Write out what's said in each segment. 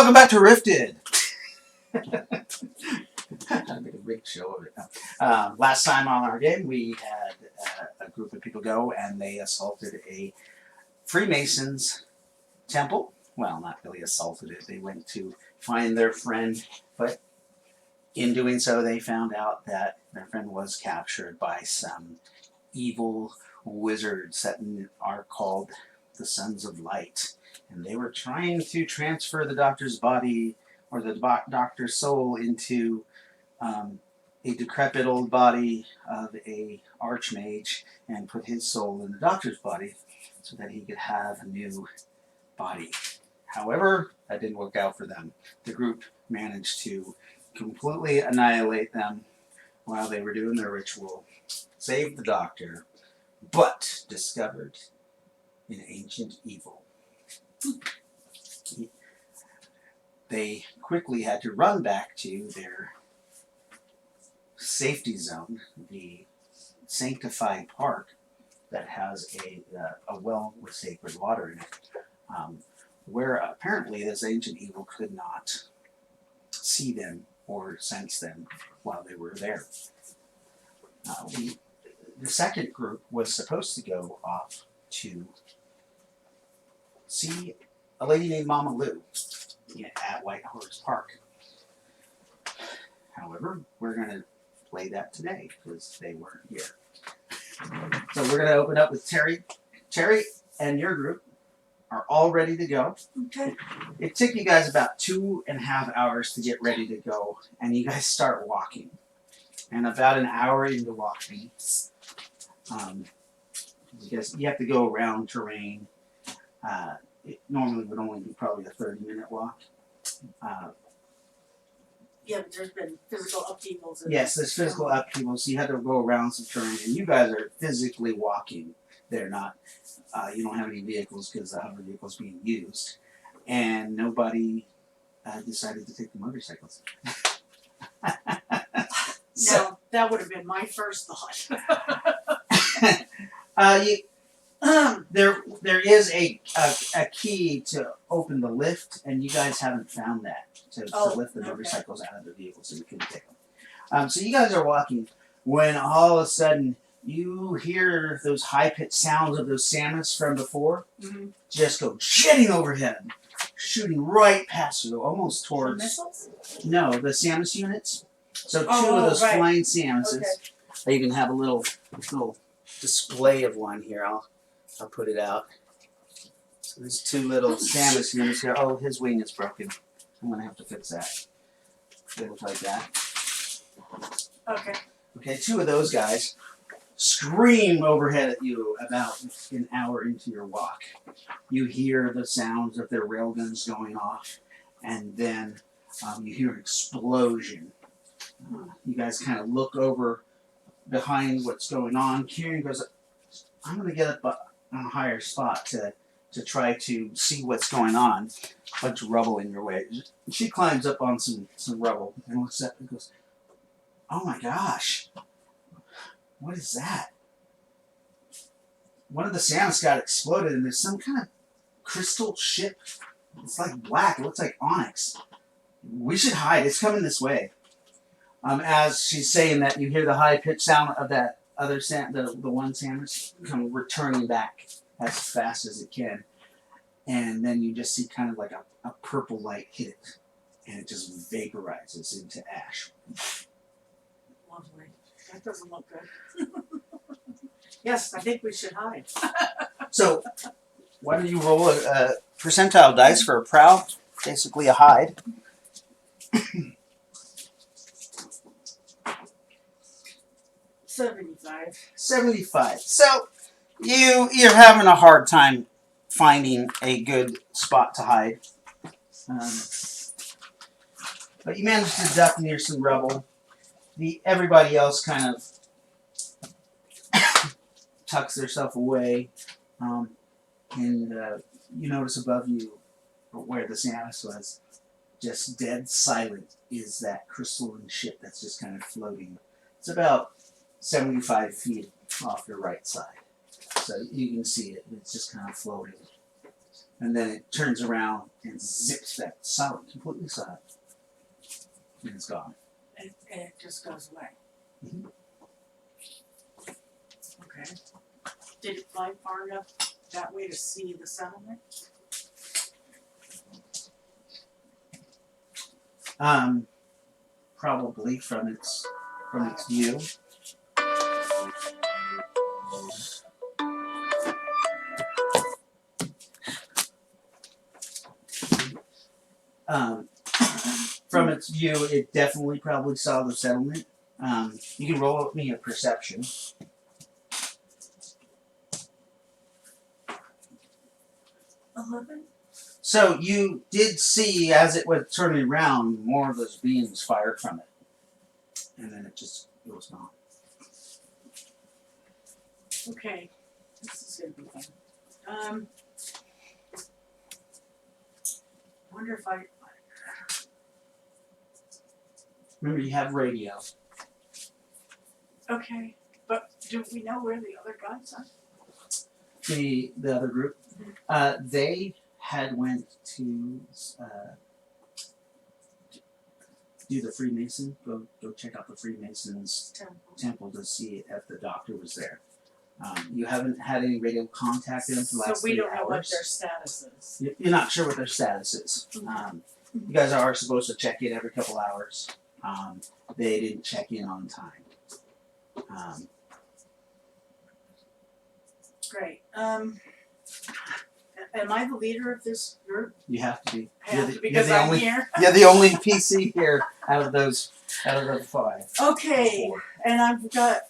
welcome back to Rifted. I'll make a big show of it now. Last time on our game, we had a group of people go and they assaulted a Freemasons temple. Well, not really assaulted it. They went to find their friend, but in doing so, they found out that their friend was captured by some evil wizards that are called the Sons of Light. And they were trying to transfer the doctor's body, or the doctor's soul, into a decrepit old body of a archmage and put his soul in the doctor's body so that he could have a new body. However, that didn't work out for them. The group managed to completely annihilate them while they were doing their ritual, saved the doctor, but discovered an ancient evil. They quickly had to run back to their safety zone, the sanctified park that has a well with sacred water in it, where apparently this ancient evil could not see them or sense them while they were there. The second group was supposed to go off to see a lady named Mama Lou at White Horse Park. However, we're going to play that today because they weren't here. So we're going to open up with Terry. Terry and your group are all ready to go. Okay. It took you guys about 2.5 hours to get ready to go, and you guys start walking. And about an hour into walking, you have to go around terrain. It normally would only be probably a 30-minute walk. Yeah, but there's been physical upheavals. Yes, there's physical upheavals, so you had to go around some terrain, and you guys are physically walking. They're not. You don't have any vehicles because the hover vehicle is being used, and nobody decided to take the motorcycles. No, that would have been my first thought. There is a key to open the lift, and you guys haven't found that to lift the motorcycles out of the vehicle, so you couldn't take them. So you guys are walking when all of a sudden you hear those high-pitched sounds of those salmons from before just go jetting overhead, shooting right past you, almost towards... The missiles? No, the SAMUS units. So two of those flying SAMUSes. Okay. They even have a little display of one here. I'll put it out. So there's two little SAMUS units here. Oh, his wing is broken. I'm going to have to fix that. They look like that. Okay. Okay, two of those guys scream overhead at you about an hour into your walk. You hear the sounds of their railguns going off, and then you hear an explosion. You guys kind of look over behind what's going on. Kieran goes, I'm going to get up on a higher spot to try to see what's going on. A bunch of rubble in your way. She climbs up on some rubble and looks up and goes, oh my gosh. What is that? One of the SAMUS got exploded, and there's some kind of crystal ship. It's like black. It looks like onyx. We should hide. It's coming this way. As she's saying that, you hear the high-pitched sound of that other the one SAMUS come returning back as fast as it can. And then you just see kind of like a purple light hit it, and it just vaporizes into ash. Lovely. That doesn't look good. Yes, I think we should hide. So, why don't you roll a percentile dice for a prowl, basically a hide. 75. 75. So, you're having a hard time finding a good spot to hide. But you managed to duck near some rubble. Everybody else kind of tucks themselves away, and you notice above you, where the SAMUS was, just dead silent, is that crystalline ship that's just kind of floating. It's about 75 feet off your right side, so you can see it. It's just kind of floating, and then it turns around and zips back solid, completely solid, and it's gone. And it just goes away. Mhm. Okay. Did it fly far enough that way to see the settlement? Probably from its view. From its view, it definitely probably saw the settlement. You can roll with me a perception. 11? So you did see, as it was turning around, more of those beams fired from it. And then it was gone. Okay. This is gonna be fun. Wonder if I Remember, you have radio. okay. But do we know where the other guys are? The other group, they had went to do the Freemason. Go check out the Freemasons temple to see if the doctor was there. You haven't had any radio contact with them for the last 3 hours. So we don't know what their status is. You're not sure what their status is. You guys are supposed to check in every couple hours. They didn't check in on time. Great. Am I the leader of this group? You have to be. I have to because I'm here. You're the only PC here out of the 5. Okay, 4. and I've got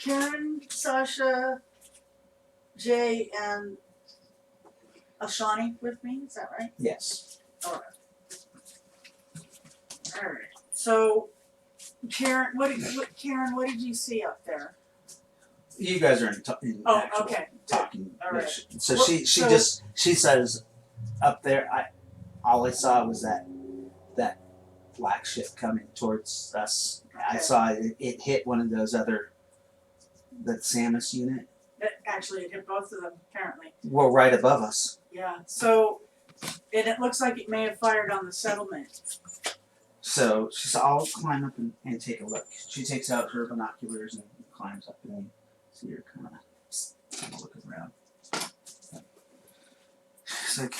Karen, Sasha, Jay, and Ashani with me. Is that right? Yes. All right. All right. So, Karen, what did you see up there? You guys are in Oh, actual okay. talking. All right. So Well, she says up there. All I saw was that black ship coming towards us. I Okay. saw it hit one of those that Samus unit. Actually, it hit both of them, apparently. Well, right above us. Yeah. So, and it looks like it may have fired on the settlement. So she said, I'll climb up and take a look. She takes out her binoculars and climbs up and see her kind of looking around. It's like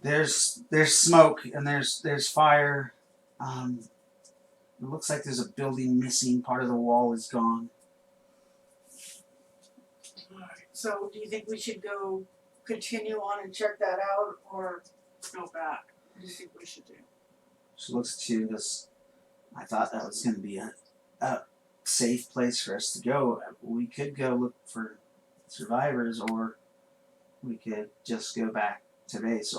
there's smoke and there's fire. It looks like there's a building missing. Part of the wall is gone. So, do you think we should go continue on and check that out, or go back? What do you think we should do? She looks to this. I thought that was going to be a safe place for us to go. We could go look for survivors, or we could just go back to base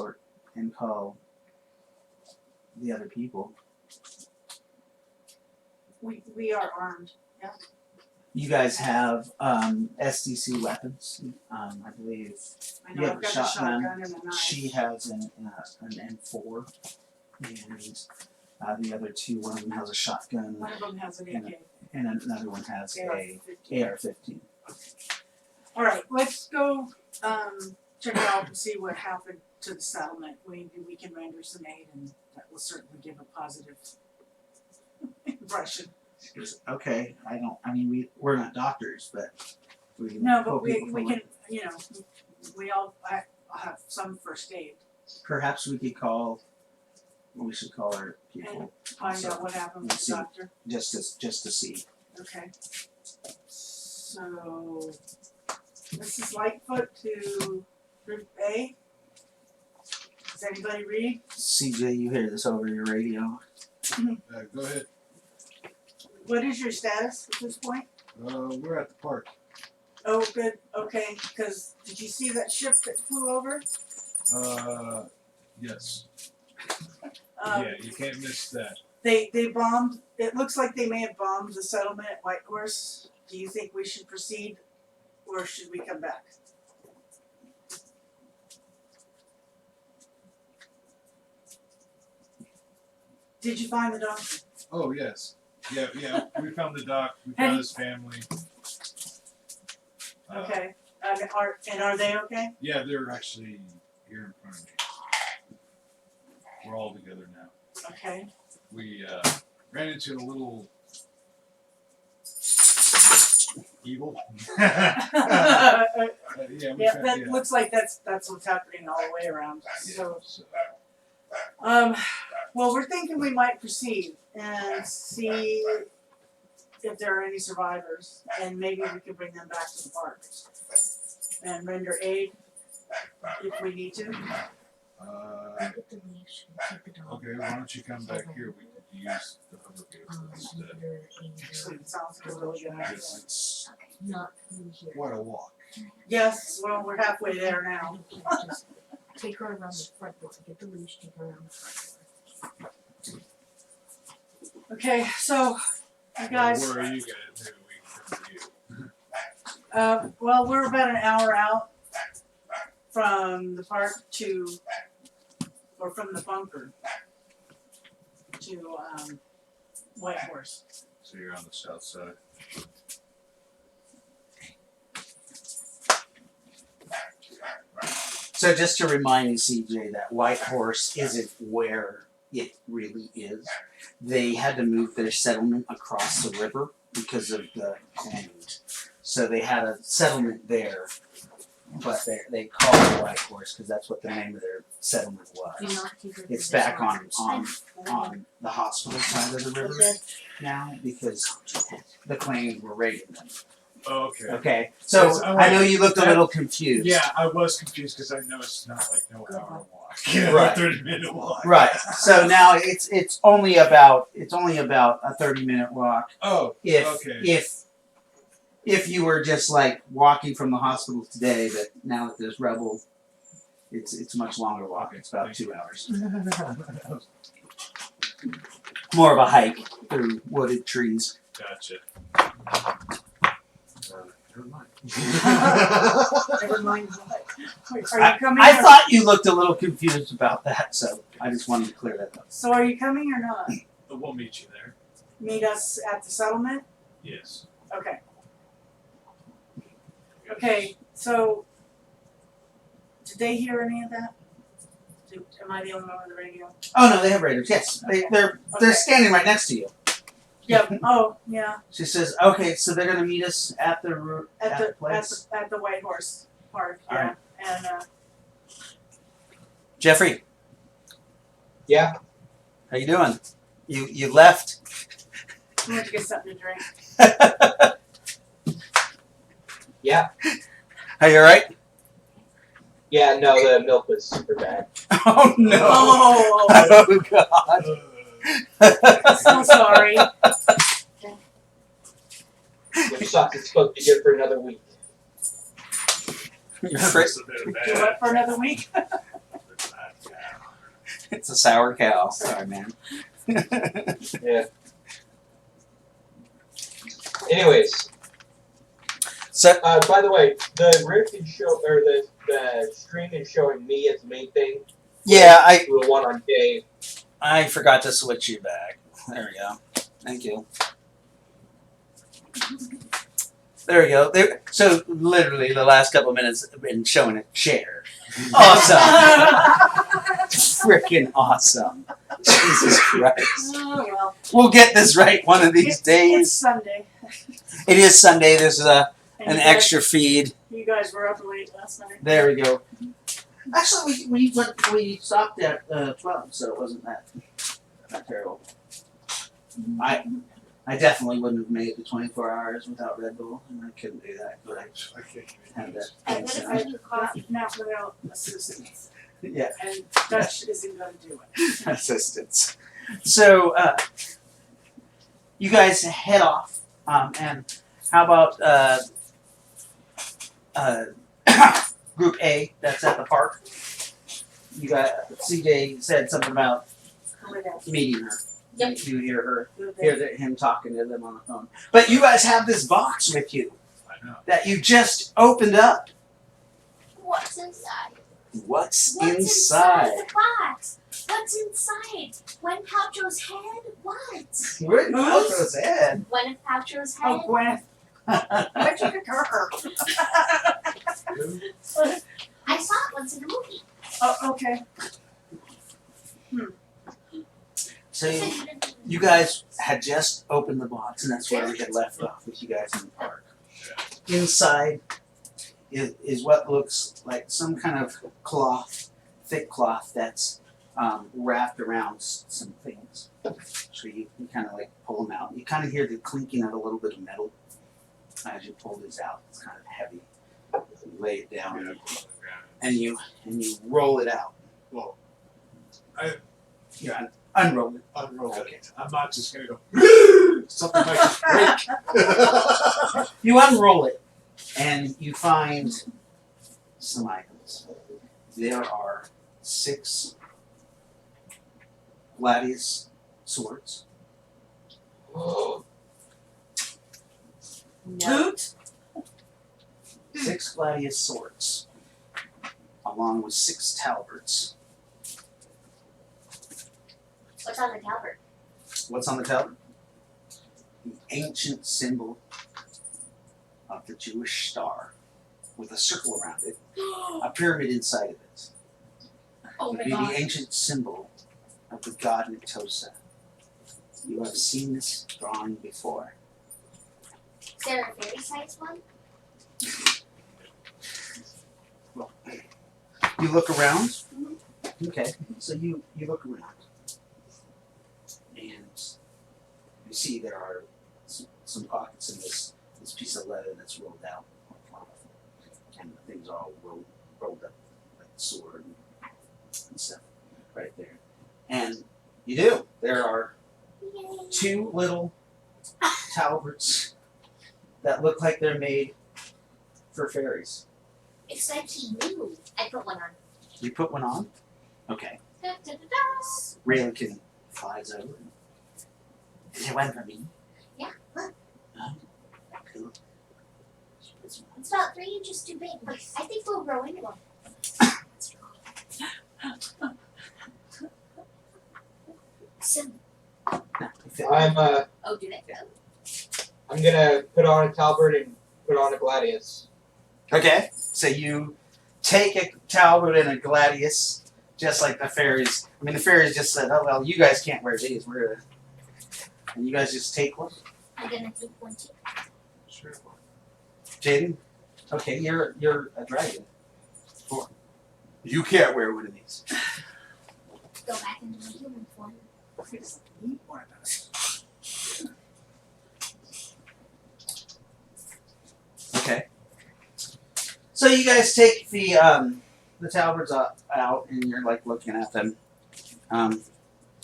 and call the other people. We are armed. Yeah. You guys have SDC weapons, I believe. I You know have I've a got a shotgun. shotgun and a knife. She has an M4, and the other two, one of them has a shotgun, One of them has an and AK. and another one has a AR-15. All right, let's go check it out and see what happened to the settlement. Maybe we can render some aid, and that will certainly give a positive impression. Okay, we're not doctors, but we can No, pull but we people from can, we all have some first aid. Perhaps we should call our people Find out what happened with the See. doctor. just to see. Okay. So, this is Lightfoot to Group A. Does anybody read? CJ, you hear this over your radio? Go ahead. What is your status at this point? We're at the park. Oh, good. Okay. Because did you see that ship that flew over? Yes. Yeah, you can't miss that. They bombed. It looks like they may have bombed the settlement at Whitehorse. Do you think we should proceed, or should we come back? Did you find the doctor? Oh, yes. Yeah, we found the doc. We And- found his family. Okay. Are they okay? Yeah, they're actually here in front of me. We're all together now. Okay. We ran into a little evil. Yeah, we Yeah, found- that yeah. looks like that's what's happening all the way around. Yeah, So, well, we're thinking we might proceed and see if there are any survivors, and maybe we can bring them back to the park and render aid if we need to. Get the leash and keep the dog. Okay, why don't you come back here? We could use the hover vehicle instead. Actually, it sounds like a really good idea. Because it's Okay, not through here. quite a walk. Yes, well, we're halfway there now. Just take her around the front door. Get the leash, take her around the front door. Okay, so you guys. Well, where are you guys? Maybe we can come to you. Well, we're about an hour out from the park or from the bunker to White Horse. So you're on the south side. So just to remind you, CJ, that White Horse isn't where it really is. They had to move their settlement across the river because of the climate. So they had a settlement there, but they call it White Horse because that's what the name of their settlement Do was. not take her to It's the back doctors. on the hospital side of the river now because the claims were raiding them. Oh, okay. Okay, so Yes, I'm I know like- you looked a little confused. Yeah, I was confused because I know it's not like no hour walk. Right. 30-minute walk. Right. So now it's only about a 30-minute walk. Oh, If okay. if you were just like walking from the hospital today, but now that there's rebel, it's a much longer walk. It's about 2 hours. More of a hike through wooded trees. Gotcha. Never mind. Never mind what. Are I, you coming? I or- thought you looked a little confused about that, so I just wanted to clear that up. So are you coming or not? We'll meet you there. Meet us at the settlement? Yes. Okay. Okay, so did they hear any of that? Am I the only one on the radio? Oh no, they have raiders. Yes, they're Okay. standing right next to you. Yep. Oh, yeah. She says, "Okay, so they're gonna meet us at the place." At the White Horse Park. All Yeah. right. And Jeffrey, Yeah, how you doing? You left. I went to get something to drink. yeah, Are you alright? yeah. No, the milk was super bad. Oh no! Oh, Oh god! so sorry. Which sucks. It's supposed to be good for another week. You're afraid- It's a bit Do bad. what for another week? It's a sour cow. Sorry, man. Yeah. Anyways, So by the way, the rift is the stream is showing me as the main thing. yeah, The one on Dave. I forgot to switch you back. There we go. Thank you. There we go. So literally, the last couple of minutes have been showing a chair. Awesome. Freaking awesome. Jesus Christ. Oh well. We'll get this right one of these It's days. Sunday. It is Sunday. There's And an you extra feed. You guys were up late last night. There we go. Actually, we stopped at 12, so it wasn't that terrible. I definitely wouldn't have made it to 24 hours without Red Bull, and I couldn't do that. But I had that. And what if I do coffee? Not without assistance. Yeah, And Dutch isn't going to do it. assistance. So you guys head off, and how about Group A that's at the park? You got CJ said something about meeting her. Yep. You hear him talking to them on the phone. But you guys have this box with you I know. that you just opened up. What's inside? What's What's inside? the box? What's inside? Gwen Paltrow's head? What? Where'd Paltrow's head? Gwyneth Paltrow's head? Oh, Gwyneth. Where'd you get her? So you guys had just opened the box, and that's where we had left off with you guys in the park. Inside is what looks like some kind of cloth, thick cloth that's wrapped around some things. So you kind of like pull them out. You kind of hear the clinking of a little bit of metal as you pull these out. It's kind of heavy. You lay it down and you roll it out. Well, Yeah, unroll it. unroll Okay. it. I'm not just gonna go. Something might just break. You unroll it, and you find some items. There are 6 gladius swords, Hoot. 6 gladius swords, along with 6 talberts. What's on the talbert? What's on the talbert? The ancient symbol of the Jewish star, with a circle around it, a pyramid inside of it. Oh Would my be god. the ancient symbol of the god Nitosa. You have seen this drawing before. Is there a fairy sized one? Well, you look around. Okay, so you look around, and you see there are some pockets in this piece of leather that's rolled out on cloth, and the things are all rolled up like the sword and stuff right there. And you do. There are Yay. 2 little talberts that look like they're made for fairies. It's like he knew. I put one on. You put one on? Okay. Da, da, da, da. Rayleigh flies over. Is it one for me? Yeah. Look. Oh, cool. She puts one on. It's about 3 inches too big, but I think we'll grow into one. So, No, it fit. oh, do they? I'm gonna put on a talbert and put on a gladius. Okay, so you take a talbot and a gladius, just like the fairies. I mean, the fairies just said, "Oh well, you guys can't wear these. We're gonna," and you guys just take one. I'm gonna take one too. Sure. Jaden, okay, you're a dragon. You can't wear one of these. Go back into my human form. Okay. So you guys take the talberts out, and you're like looking at them.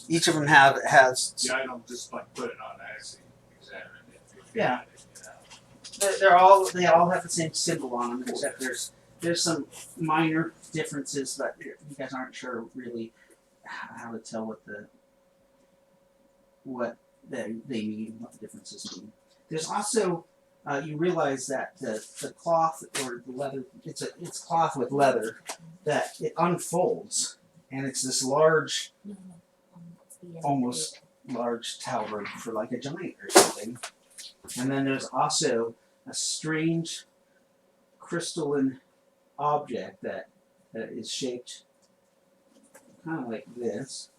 Each of them has Yeah, I don't just like put it on. I actually examine it. Yeah. You know. they all have the same symbol on them, except there's some minor differences, but you guys aren't sure really how to tell what they mean, what the differences mean. There's also you realize that the cloth or the leather, it's cloth with leather that it unfolds, and it's this large, No, no. It's the end. almost large talbert for like a giant or something. And then there's also a strange crystalline object that is shaped kind of like this.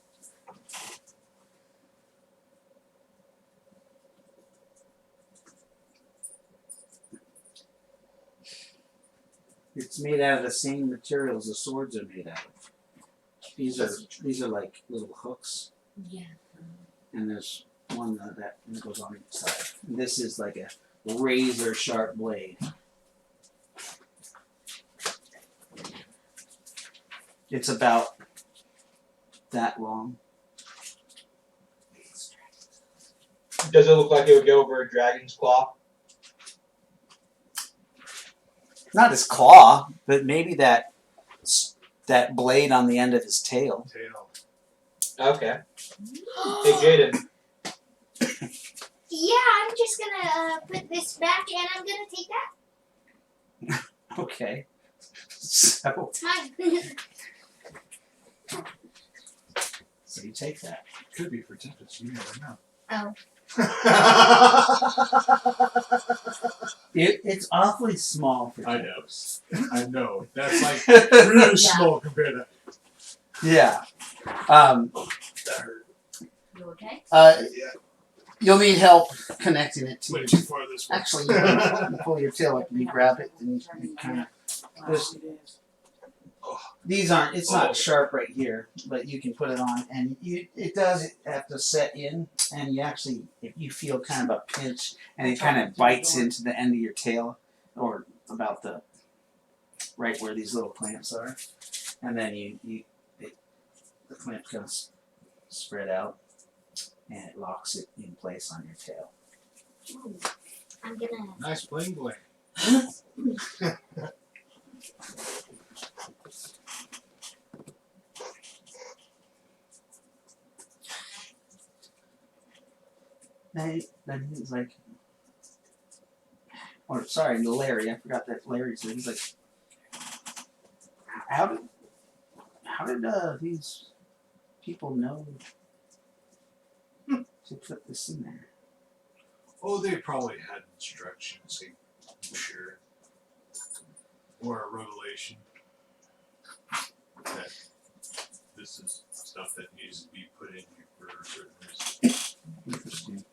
It's made out of the same materials the swords are made out of. These are like little hooks, Yeah. and there's one that goes on each side. And this is like a razor sharp blade. It's about that long. Does it look like it would go over a dragon's claw? Not his claw, but maybe that blade on the end of his tail. Tail. Okay. Hey, Jaden. Yeah, I'm just gonna put this back and I'm gonna take that. Okay. So It's mine. you take that. Could be for Tempest. You never know. Oh. It's awfully small for I know. Tempest. I know. That's like really small compared to. Yeah. That hurt. You okay? You'll need help connecting it to Way your. too far this way. Actually, you pull your tail up and you grab it, and you kind of. Last few days. These aren't. It's not sharp right here, but you can put it on, and it does have to set in, and you actually, if you feel kind of a pinch, and it kind of bites into the end of your tail, or about the right where these little clamps are, and then the clamp kind of spread out, and it locks it in place on your tail. Ooh, I'm gonna. Nice bling bling. Then he's like, or sorry, Larry. I forgot that Larry's there. He's like, how did these people know to put this in there? Oh, they probably had instructions, I'm sure. Or a revelation that this is stuff that needs to be put in here for a certain reason. Interesting.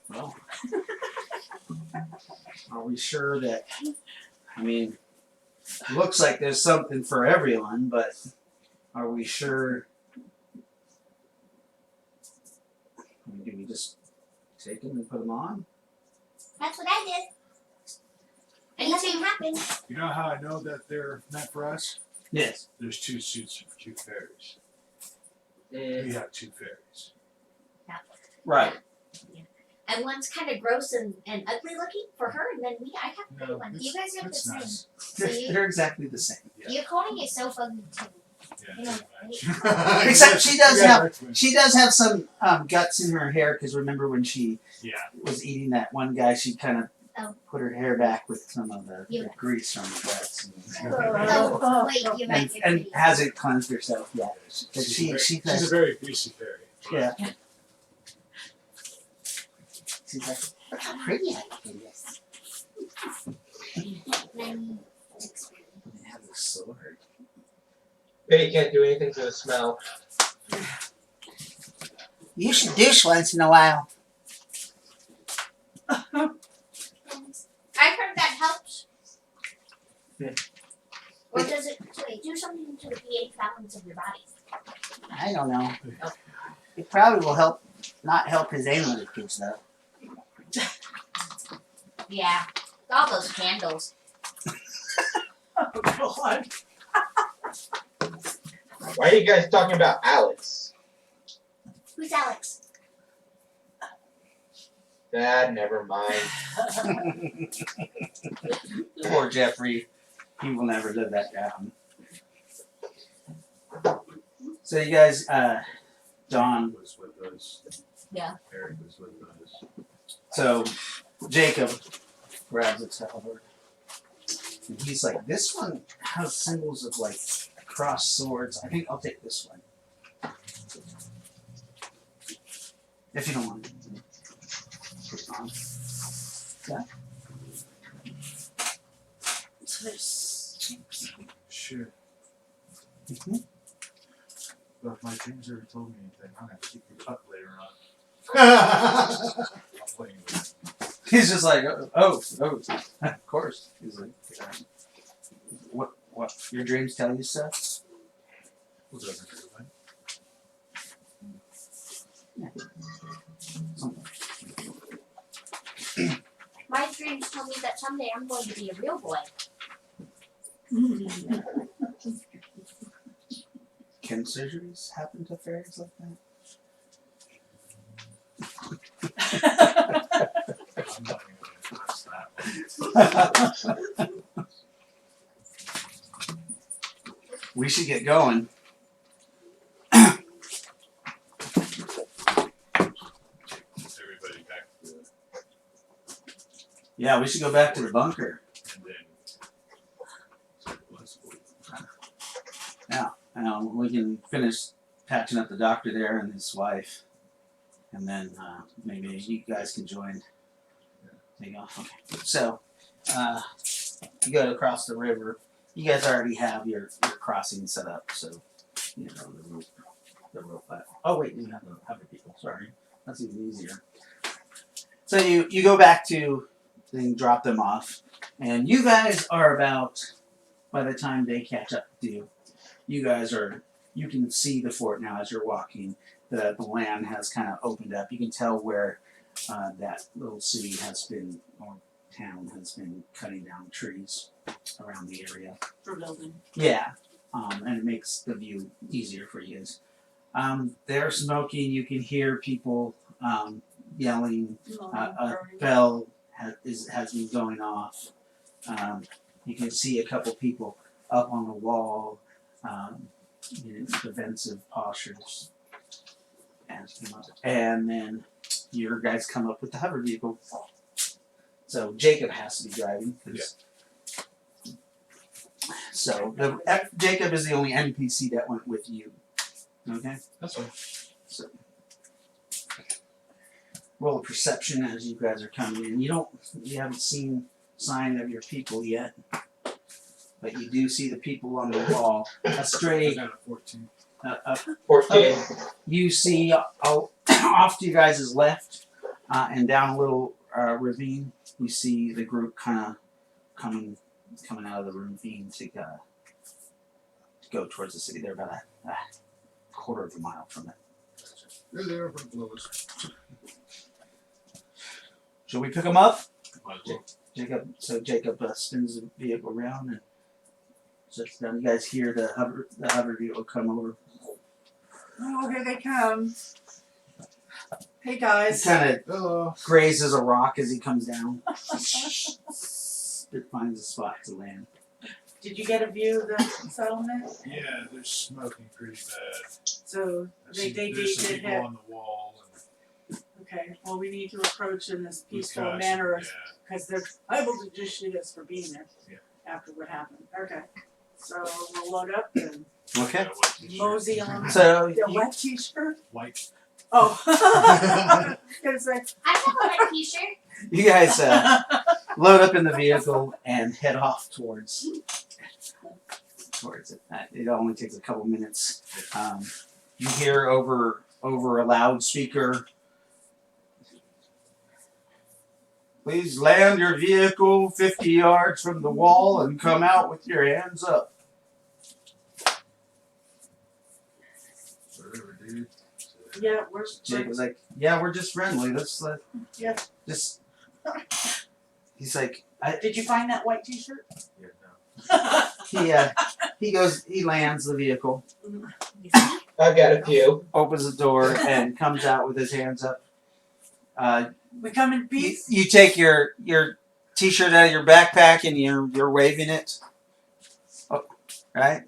Well, are we sure that? I mean, looks like there's something for everyone, but are we sure? Do we just take them and put them on? That's what I did. And nothing happened. You know how I know that they're meant for us? Yes. There's 2 suits for 2 fairies. We have 2 fairies. Right. And one's kind of gross and ugly looking for her, and then me, I have a pretty No, one. You guys have the that's same. nice. So you, They're exactly the same. Yeah. your coating is so ugly too. Yeah, Yeah, pretty much. Except she does Yeah, have that's what- she does have some guts in her hair, because remember when she Yeah. was eating that one guy, she kind of Oh. put her hair back with some of the Yeah. grease from the guts, Oh, wait, you're right. and, You're and pretty. hasn't cleansed herself yet. But She's she a very greasy fairy. yeah. She's like, look how pretty I can this. Then They have a sword. But you can't do anything to the smell. You should douche once in a while. I heard that helps. Yeah. Or does it do something to the pH balance of your body? I don't know. It probably will not help his anal leakage though. Yeah, all those candles. Oh, God. Why are you guys talking about Alex? Who's Alex? Dad, never mind. Poor Jeffrey. He will never live that down. So you guys, Dawn. was with us. Yeah. Eric was with us. So Jacob grabs a halberd. And he's like, this one has symbols of like crossed swords. I think I'll take this one. If you don't want it. Put it on. So there's Sure. Mhm. But if my dreams ever told me anything, I'm gonna keep it up later on. I'm playing with it. He's just like, oh, of course. He's like, what? Your dreams tell you stuff? What's up, everybody? Something. My dreams told me that someday I'm going to be a real boy. Can surgeries happen to fairies like that? I'm not even gonna address that one. We should get going. Everybody back to the, Yeah, we should go back to the bunker. and then let's go. We can finish patching up the doctor there and his wife, and then maybe you guys can join. There you go. Okay. So you go across the river. You guys already have your crossing set up, so you know the route. the real platform. Oh wait, you have the hover people. Sorry, that's even easier. So you go back to then drop them off, and you guys are about by the time they catch up to you, you guys are you can see the fort now as you're walking. The land has kind of opened up. You can tell where that little city has been or town has been cutting down trees around the area. For building. Yeah, and it makes the view easier for you guys. They're smoking. You can hear people yelling. A bell has been going off. You can see a couple people up on the wall, defensive postures. And then your guys come up with the hover vehicle. So Jacob has to be driving. So Jacob is the only NPC that went with you. Okay? That's fine. So roll a perception as you guys are coming in. You haven't seen sign of your people yet. But you do see the people on the wall. A I stray got a 14. 14. you see off to you guys' left and down a little ravine, you see the group kind of coming out of the ravine to go towards the city. They're about a quarter of a mile from it. They're there right below us. Shall we pick them up? Might as well. Jacob spins the vehicle around and sits down. You guys hear the hover vehicle come over. Oh, here they come. Hey He guys. kind Hello. of grazes a rock as he comes down. It finds a spot to land. Did you get a view of the settlement? Yeah, they're smoking pretty bad. So There's they some did people hit. on the wall. Okay. Well, we need to approach in this And peaceful caution, manner yeah. because they're able to just shoot us for being there. Yeah. After what happened. Okay. So we'll load up and Okay. Got a white t-shirt. mosey on. So The wet t-shirt. White. Oh. I was gonna say. I have a white t-shirt. you guys load up in the vehicle and head off towards it. It only takes a couple minutes. You hear over a loudspeaker, "Please land your vehicle 50 yards from the wall and come out with your hands up." Whatever, dude. So, Yeah, we're Jacob's like, "Yeah, we're just friendly. Let's Yeah. just." He's like, Did you find that white t-shirt? yeah, no. he lands the vehicle, I've got a few. opens the door, and comes out with his hands up. We come in You, peace. you take your t-shirt out of your backpack and you're waving it. Oh, right?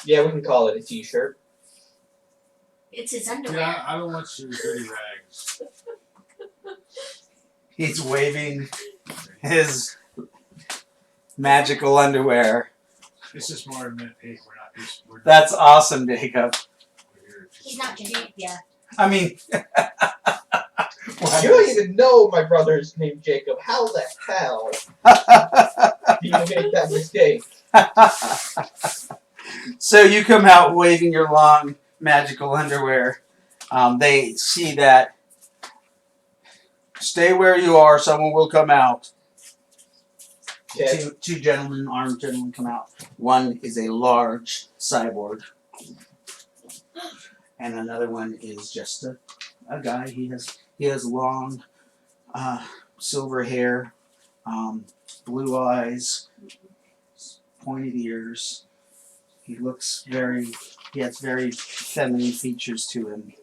Yeah, we can call it a t-shirt. It's his underwear. Yeah, I don't want your dirty rags. He's waving his magical underwear. It's just more than hey, we're not just we're That's awesome, Jacob. we're here just He's not Jacob. Yeah. I mean, You don't even know my brother's named Jacob. How the hell do you make that mistake? So you come out waving your long magical underwear. They see that. Stay where you are. Someone will come out. Okay. Two gentlemen, armed gentlemen, come out. One is a large cyborg, and another one is just a guy. He has long, silver hair, blue eyes, pointed ears. He has very feminine features to him,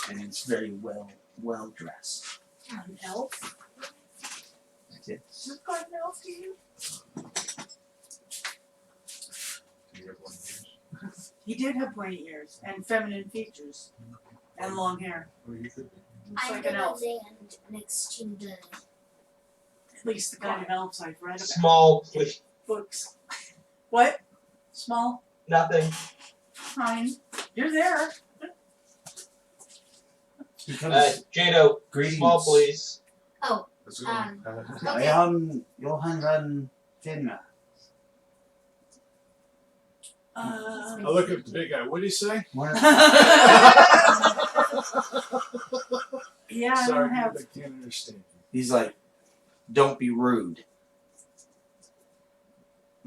and he's very well dressed. An elf? That's it. Just got an elf to you? do you have one of these? He did have pointy ears and feminine features and long hair. Oh, you could be. Looks I'm like an gonna elf. land next to the. At least the kind of elves I've read about. Small, please. Books. What? Small? Nothing. Fine. You're there. He comes. Jado, Greetings. small, please. Let's go. I am Johann van Finra. I look at the big guy. What did he say? Yeah, I Sorry, don't have. I can't understand. He's like, don't be rude.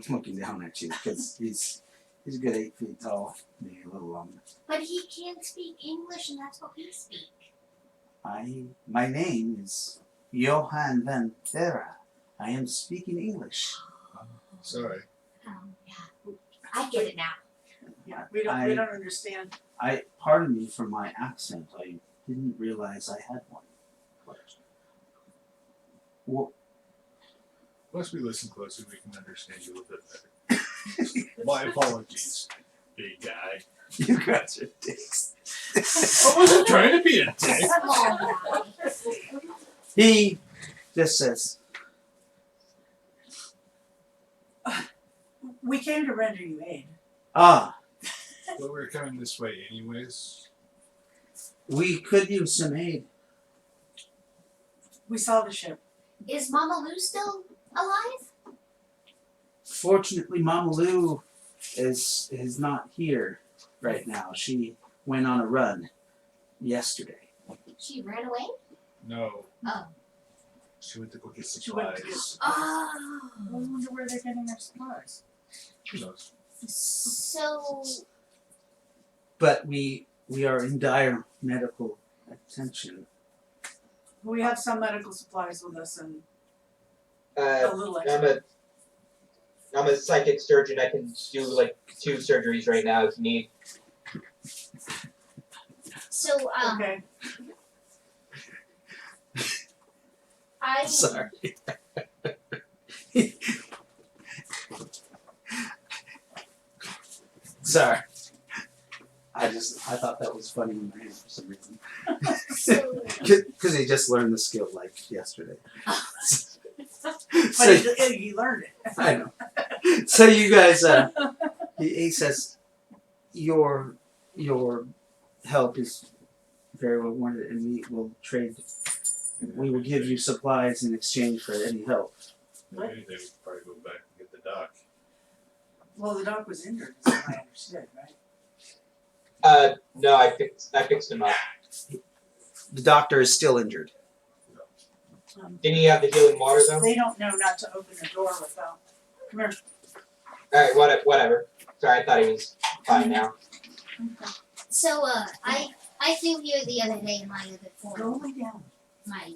I'm looking down at you because he's a good 8 feet tall, maybe a little longer. But he can't speak English, and that's what we speak. My name is Johann van Vera. I am speaking English. Sorry. Yeah. I get it now. Yeah, we don't understand. Pardon me for my accent. I didn't realize I had one. Well, Once we listen closely, we can understand you a little bit better. My apologies, big guy. you guys are dicks. I wasn't trying to be a dick. Small guy. He just says, We came to render you aid. ah, Well, we're coming this way anyways. we could use some aid. We saw the ship. Is Mama Lou still alive? Fortunately, Mama Lou is not here right now. She went on a run yesterday. She ran away? No. Oh. She went to go get She went to get supplies. Oh. I wonder where they're getting their supplies. Who knows? So, But we are in dire medical attention. We have some medical supplies with us and Uh, a little extra. I'm a psychic surgeon. I can do like 2 surgeries right now if you need. so Okay. I Sorry. Sorry. I thought that was funny in my head for some reason. so Because he just learned the skill like yesterday. But So, he learned it. I know. So you guys, he says, your help is very well wanted, and we will trade. We will give you supplies in exchange for any help. What? Maybe they would probably go back and get the doc. Well, the dog was injured, is what I understood, right? No, I fixed him up. The doctor is still injured. Didn't he have the healing water though? They don't know not to open the door without. Come here. Alright, whatever. Sorry, I thought he was fine now. so I flew here the other day in my other Go form. lay down. My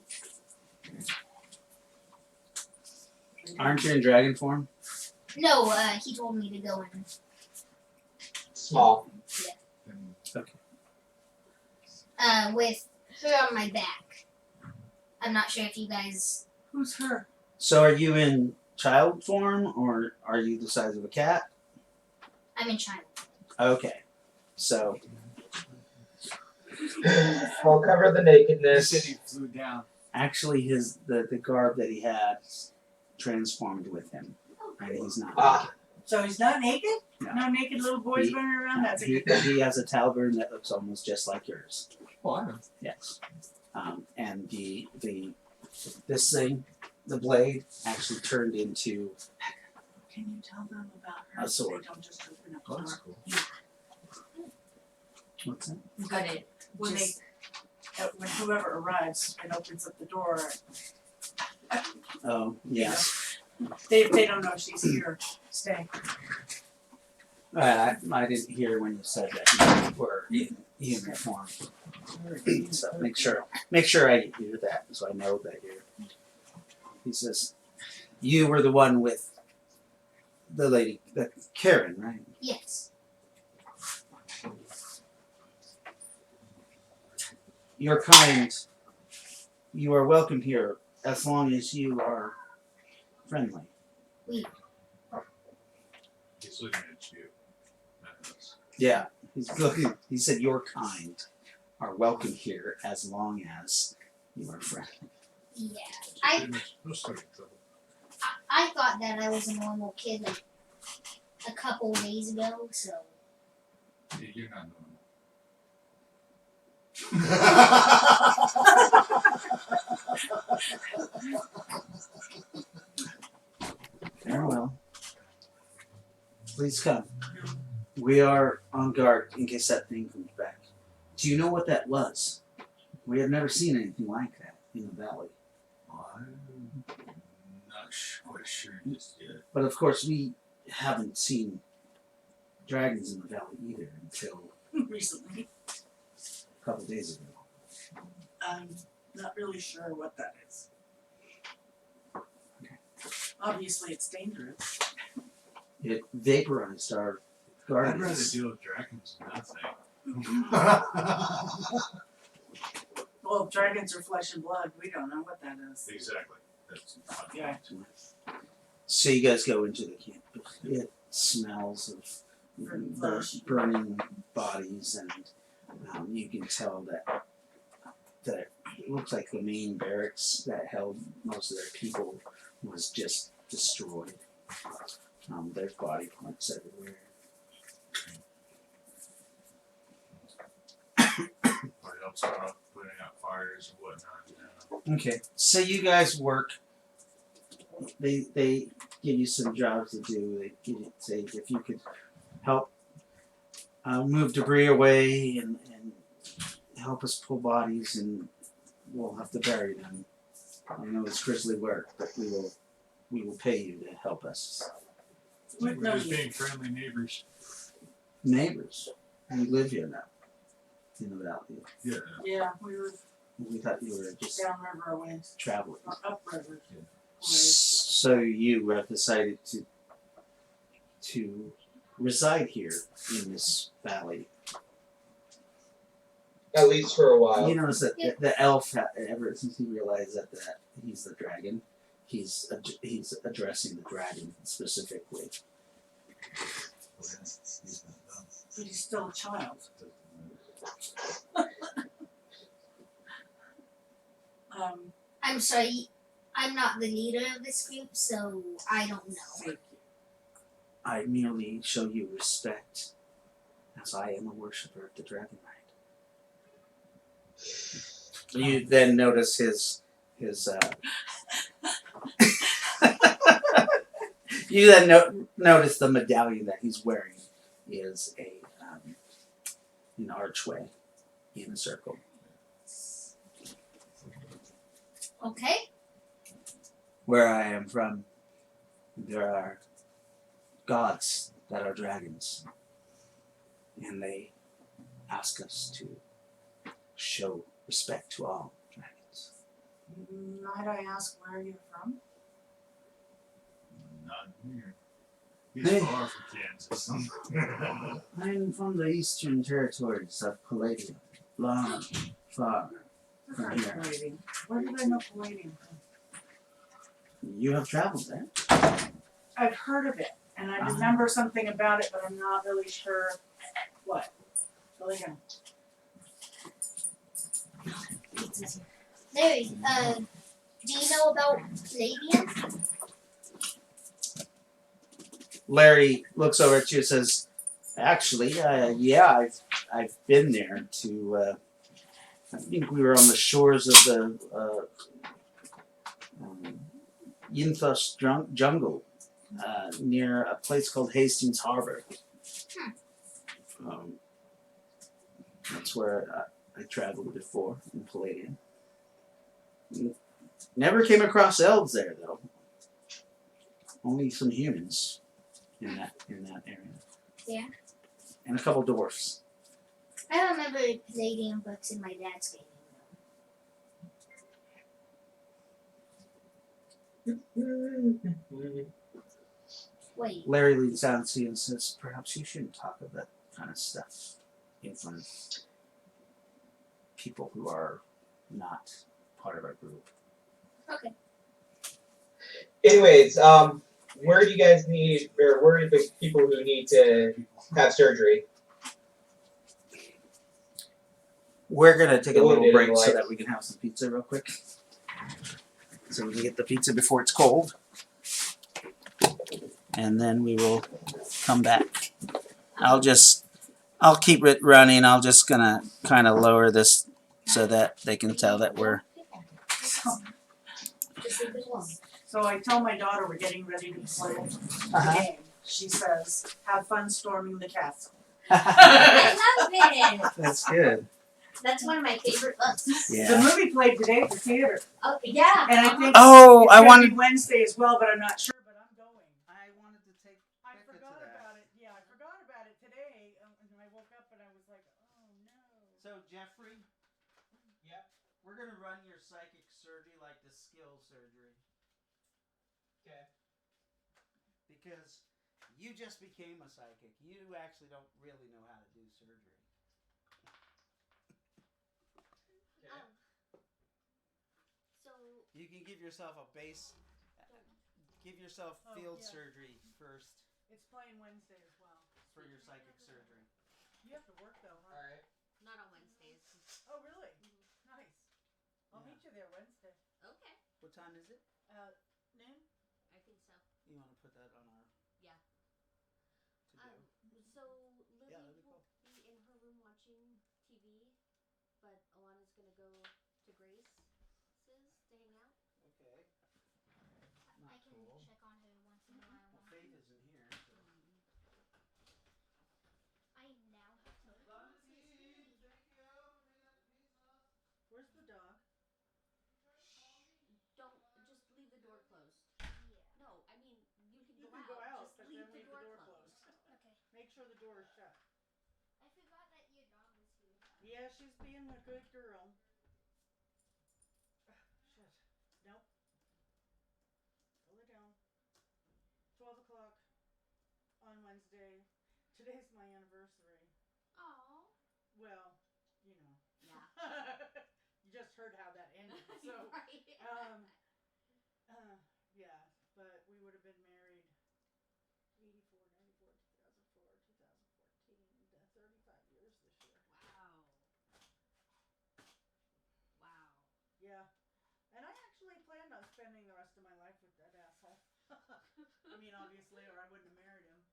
Aren't you in dragon form? no, he told me to go in. Small. And With her on my back. I'm not sure if you guys. Who's her? So are you in child form, or are you the size of a cat? I'm in China. Okay. So I'll cover the he nakedness. said he flew down. actually the garb that he had transformed with him. And he's not Ah. So he's not naked? No. No naked little boys He- running around? That's a he, good he has a talberd that looks almost just like yours. Well, I know. Yes. And this thing, the blade, actually turned into Can you tell them about her A so sword. they don't just open up the Oh, door? that's cool. what's that? Got it. When Just- when whoever arrives and opens up the door, Oh, yes. they don't know she's here. Stay. I didn't hear when you said that you were in uniform. So make sure I hear that so I know that you're. He says, you were the one with the lady, the Karen, right? Yes. Your kind, you are welcome here as long as you are friendly. He's looking at you. Not us. Yeah, he's looking. He said, your kind are welcome here as long as you are friendly. Yeah. No starting trouble. I thought that I was a normal kid like a couple days ago, so Yeah, you're not normal. Very well. Please come. We are on guard in case that thing comes back. Do you know what that was? We have never seen anything like that in the valley. I'm not quite sure just yet. But of course, we haven't seen dragons in the valley either until Recently. a couple days ago. I'm not really sure what that is. Okay. Obviously, it's dangerous. It vaporized our I'd rather gardens. deal with dragons than nothing. Well, dragons are flesh and blood. We don't know what that is. Exactly. That's not Yeah. So you guys go into the camp. It smells of Burnt flesh. burning bodies, and you can tell that it looks like the main barracks that held most of their people was just destroyed. There's body parts everywhere. Or help start off putting out fires and whatnot. Yeah. Okay, so you guys work. They give you some jobs to do. They give you, say if you could help move debris away and help us pull bodies, and we'll have to bury them. I know it's grisly work, but we will pay you to help us. We're We're just being friendly neighbors. Neighbors, we live here now in the valley. Yeah. Yeah, we were We thought you were just downriver a ways, traveling. or upriver. So you have decided to reside here in this valley. At least for a while. You notice that the elf, ever since he realized that he's the dragon, he's addressing the dragon specifically. But he's still a child. I'm sorry, I'm not the leader of this group, so I don't know. Thank you. I merely show you respect, as I am a worshipper of the Dragon Knight. You then notice his you then notice the medallion that he's wearing is an archway in a circle. Okay? Where I am from, there are gods that are dragons, and they ask us to show respect to all dragons. Might I ask where you're from? Not here. He's Hey. far from Kansas. I'm from the eastern territories of Palladium, long, far. I've heard of Palladium. Where did I know Palladium from? You have traveled there. I've heard of it, and I remember something about it, but I'm not really sure what. Palladium. Larry, do you know about Palladium? Larry looks over at you and says, "Actually, yeah, I've been there to. I think we were on the shores of the Yinthos jungle, near a place called Hastings Harbor. That's where I traveled before in Palladium. Never came across elves there though. Only some humans in that area. Yeah. And a couple dwarfs. I remember Palladium books in my dad's game. Wait, Larry leans down to you and says, "Perhaps you shouldn't talk of that kind of stuff in front of people who are not part of our group." okay. Anyways, where do you guys need, or where are the people who need to have surgery? We're gonna take a What little did it break so like? that we can have some pizza real quick. So we can get the pizza before it's cold. And then we will come back. I'll keep it running. I'll just gonna kind of lower this so that they can tell that we're. Just leave it alone. So I tell my daughter we're getting ready to play the Uh-huh. game. she says, have fun storming the castle. I love it. That's good. That's one of my favorite books. The Yeah. movie played today for theater. Oh yeah. And I think Oh, it's I gonna wanted. be Wednesday as well, but I'm not sure, but I'm going. I wanted to take. I Becca to forgot that. about it. Yeah, I forgot about it today. And I woke up and I was like, oh no. So Jeffrey, Yep. we're gonna run your psychic surgery like the skill surgery Okay. because you just became a psychic. You actually don't really know how to do surgery. Okay. So You can give yourself a base. Give yourself Oh, field yeah. surgery first It's playing Wednesday as well. for your psychic surgery. You have to work though, huh? All right. Not on Wednesdays. Oh really? Mhm. Nice. I'll Yeah. meet you there Wednesday. Okay. What time is it? Noon? I think so. You want to put that on our Yeah. to do? So Lily Yeah, that'd be will be in her room watching TV, but Alana's gonna go to Grace's to hang out. Okay. I Not can cool. check on her once in a while. Well, Faith isn't here. So. I now have to. Where's the dog? Don't just leave the door closed. Yeah. No, I mean you can You go can out. go out, Just but leave then the leave door, the door closed. closed. Okay. Make sure the door is shut. I forgot that your dog was here. Yeah, she's being a good girl. Shit. Nope. Pull it down. 12 o'clock on Wednesday. Today's my anniversary. Aw. Well, you know. Yeah. You just heard how that ended. So, right. yeah, but we would have been married 84, 94, 2004, 2014, 35 years this year. Wow. Wow. Yeah. And I actually planned on spending the rest of my life with that asshole. I mean, obviously, or I wouldn't have married him.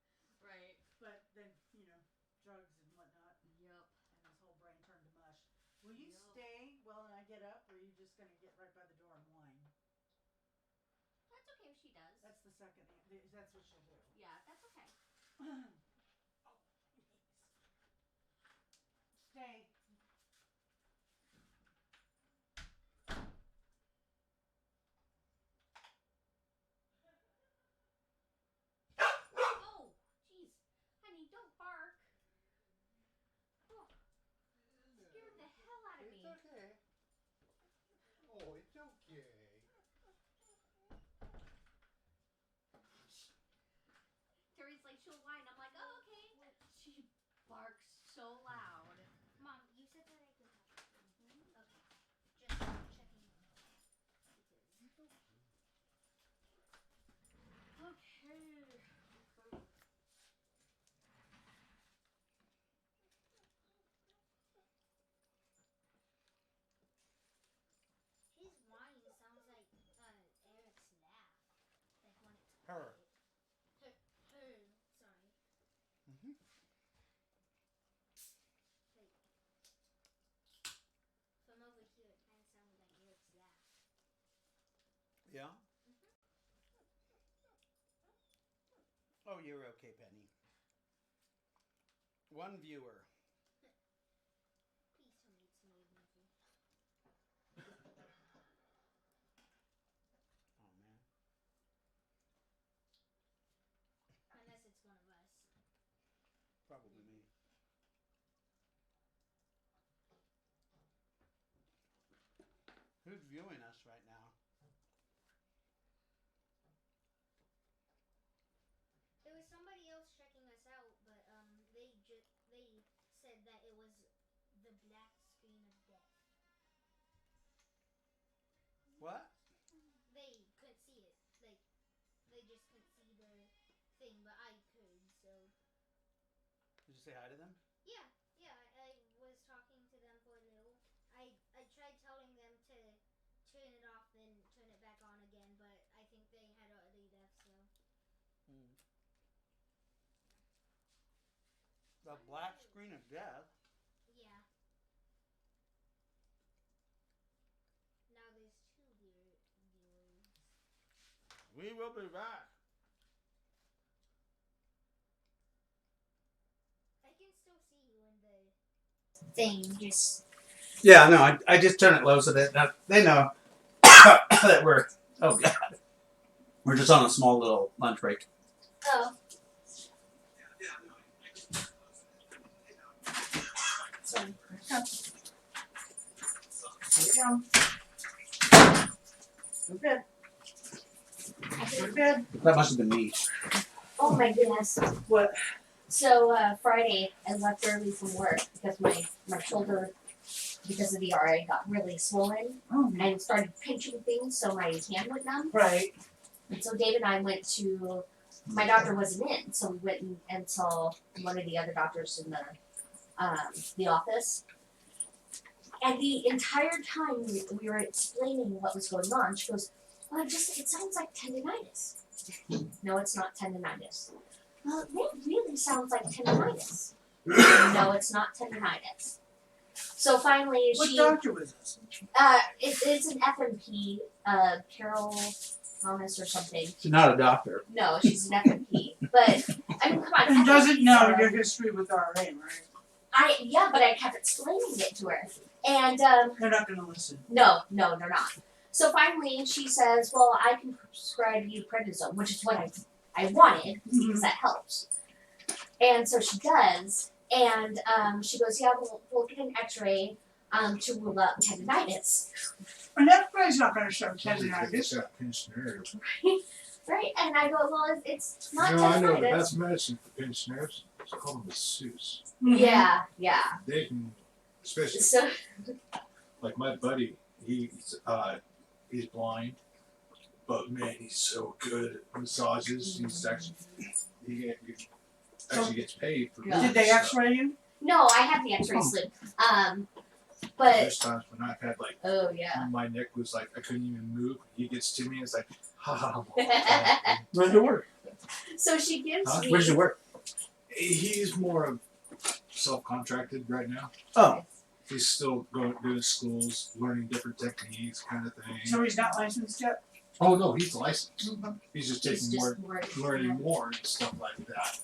Right. But then, you know, drugs and whatnot. Yep. And his whole brain turned to mush. Will you Yep. stay while I get up, or are you just going to get right by the door and whine? That's okay if she does. That's the second. That's what she'll do. Yeah, that's okay. Oh, please. Stay. Oh, jeez. Honey, don't bark. Oh, scared the hell out of me. It's okay. Oh, it's okay. Terry's like, she'll whine. I'm like, oh, okay. She barks so loud. Mom, you said that I could have it. Okay. Just checking. Okay. His whine sounds like Eric's laugh. Like when it's Her. quiet. Her. Sorry. Mm-hmm. Like, from over here, it kind of sounded like Eric's laugh. Yeah. Oh, you're okay, Penny. One viewer. Please tell me it's not a movie. Oh man. Unless it's one of us. Probably me. Who's viewing us right now? There was somebody else checking us out, but they said that it was the black screen of death. What? They couldn't see it. Like, they just couldn't see the thing, but I could, so. Did you say hi to them? Yeah, I was talking to them for a little. I tried telling them to turn it off, then turn it back on again, but I think they had already left, so. Mm. The black screen of death. Yeah. Now there's two viewers. We will be back. the thing. Just Yeah, no, I just turn it low so that they know that we're we're just on a small little lunch break. oh, Sorry. There you go. We're good. We're good. That must have been me. oh my goodness. What? So Friday, I left early from work because my shoulder, because of the RA, got really swollen Oh, and started pinching things, so my hand went numb. right. And so Dave and I went to, my doctor wasn't in, so we went and saw one of the other doctors in the office. And the entire time we were explaining what was going on, she goes, well, it sounds like tendinitis. No, it's not tendinitis. Well, it really sounds like tendinitis. No, it's not tendinitis. So finally, What she, doctor was this? it's an FMP, Carol Thomas or something. She's not a doctor. No, she's an FMP. But, I mean, come on. And doesn't know FMPs are- your history with RA, right? but I kept explaining it to her. And, They're not gonna listen. no, they're not. So finally, she says, well, I can prescribe you prednisone, which is what I wanted, because that helps. And so she does, and she goes, yeah, we'll get an x-ray to rule out tendinitis. And that guy's not gonna show Somebody take tendinitis. that pinched nerve. Right? And I go, well, it's not I know the tendinitis. best medicine for pinched nerves. It's called masseuse. Yeah. They can, especially So, like my buddy. He's blind, but man, he's so good at massages. He's actually he actually gets paid for. Yeah. Did they X-ray you? no, I have the x-ray slip. But, There's times when I've had like oh, yeah. my neck was like I couldn't even move. He gets to me and it's like, ha ha ha. Where did you work? So she gives Huh? me. Where did you work? He's more of self-contracted right now. Oh, He's still going to schools, learning different techniques, kind of thing. So he's not licensed yet? Oh no, he's licensed. He's just He's taking just more, more, learning more and stuff like that.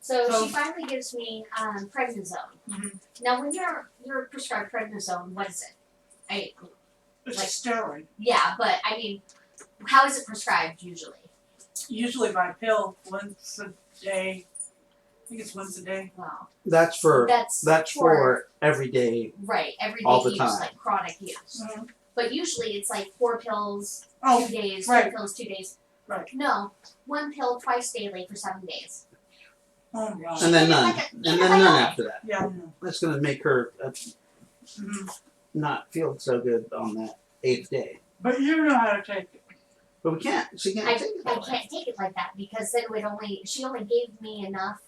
So So- she finally gives me prednisone. Mhm. Now, when you're prescribed prednisone, what is it? It's Like- a steroid. Yeah, but I mean, how is it prescribed usually? Usually by pill once a day. I think it's once a day. Well, that's for that's for everyday. right everyday all the use, time. like chronic use. Mhm. But usually it's like 4 pills, Oh, 2 days, right. 2 pills, 2 days. Right. No, 1 pill twice daily for 7 days. oh my gosh. And then Even none. like a- And even then like none a- after that. Yeah, I know. That's going to make her Mhm. not feel so good on that 8th day. But you know how to take it. But we can't. She can't I take it I that way. can't take it like that because then she only gave me enough.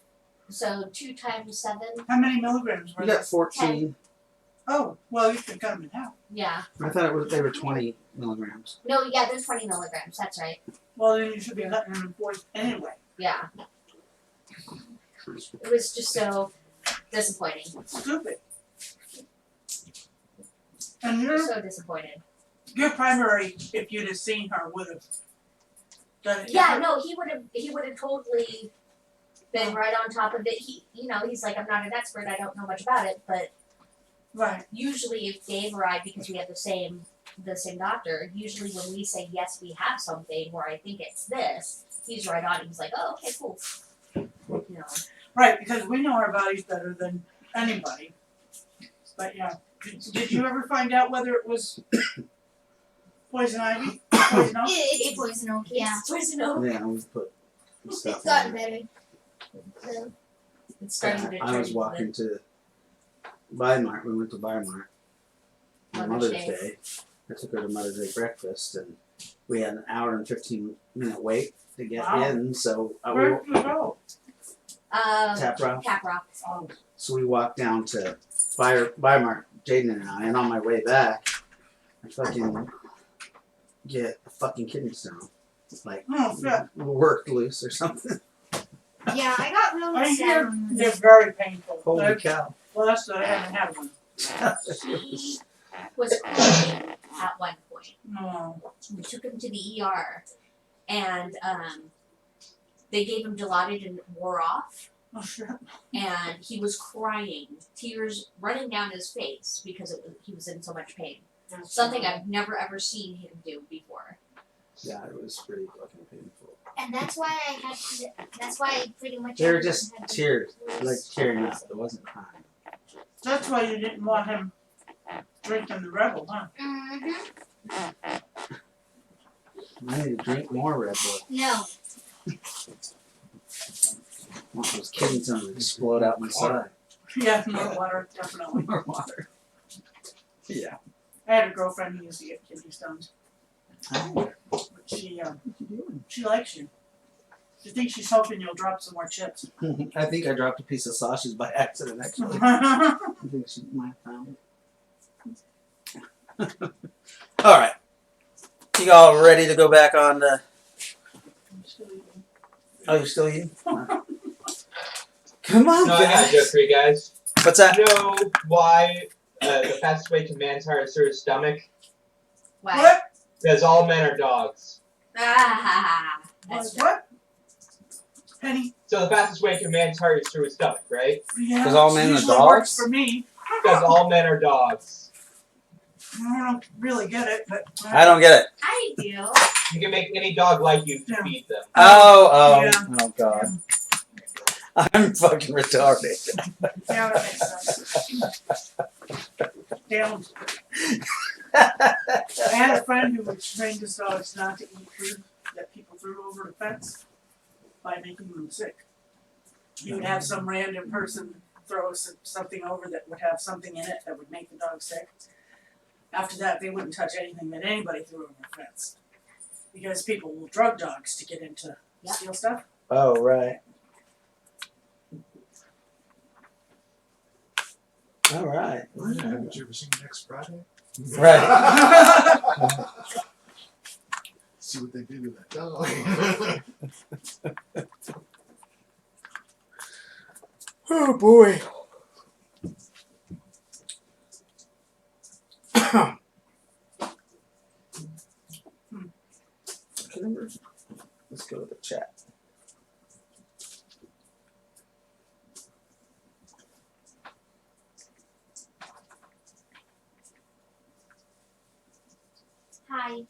So 2 times 7. How many milligrams were You there? got 14. Oh, well, you could cut them in half. Yeah. I thought they were 20 milligrams. No, yeah, there's 20 milligrams. That's right. Well, then you should be cutting them in 4 anyway. Yeah. It was just so disappointing. Stupid. And your So disappointed. primary, if you'd have seen her, would have done it. Yeah, different. no, he would have totally been right on top of it. He's like, I'm not an expert, I don't know much about it, but Right. usually if Dave or I, because we have the same doctor, usually when we say yes, we have something, or I think it's this, he's right on it. He's like, oh, okay, cool. You know. Right, because we know our bodies better than anybody. But yeah. Did you ever find out whether it was poison ivy? Poison oak? It's poison oak, yeah. It's poison oak. Yeah, we put stuff It's gotten on it. better. So, It's starting to I was turn walking to Weimar. We went to Weimar on Mother's Mother's Day. Day. I took her to Mother's Day breakfast, and we had an hour and 15-minute wait to get Wow. in. So we Where did you go? Tap Rock. Cap Rock. Oh, So we walked down to Weimar, Jaden and I, and on my way back, I fucking get a fucking kidney stone. Like, oh yeah. worked loose or something. yeah, I got I really sad. hear when they're this- very painful. Holy They're- cow. Well, that's I haven't had one. He was crying at one point. No. We took him to the ER, and they gave him Dilaudid and it wore off. Oh shit. and he was crying, tears running down his face because he was in so much pain. Something I've never ever seen him do before. Yeah, it was pretty fucking painful. And that's why I had to, that's why I pretty much They were everyone just had to tears, lose like tearing up. It wasn't crying. That's why you didn't want him drinking the Rebel, huh? I need to drink more Red Bull. No. I want those kidneys to explode out my side. Yeah, more water, definitely. More water. Yeah. I had a girlfriend who used to get kidney stones. But she likes you. She thinks she's hoping you'll drop some more chips. I think I dropped a piece of sausage by accident, actually. I think she might have found it. All right. You all ready to go back on the... Oh, you're still eating? Come on, No, I got a joke guys. for you guys. What's that? You know why the fastest way to man's heart is through his stomach? Why? What? Because all men are dogs. Ah, that's true. What? Penny? So the fastest way to man's heart is through his stomach, right? Yeah. 'Cause all men are usually works dogs? for me. Because all men are dogs. I don't really get it, but I don't get it. I do. You can make any dog like you to feed them. Oh, Yeah. oh, God. I'm fucking retarded. Yeah, that makes sense. Damn. I had a friend who would train his dogs not to eat food that people threw over the fence by making them sick. He would have some random person throw something over that would have something in it that would make the dog sick. After that, they wouldn't touch anything that anybody threw over the fence. Because people will drug dogs to get into steal stuff. Oh, right. All right. Haven't you ever seen Next Friday? Right. See what they do to that dog. Oh, boy. Let's go to the chat. Hi.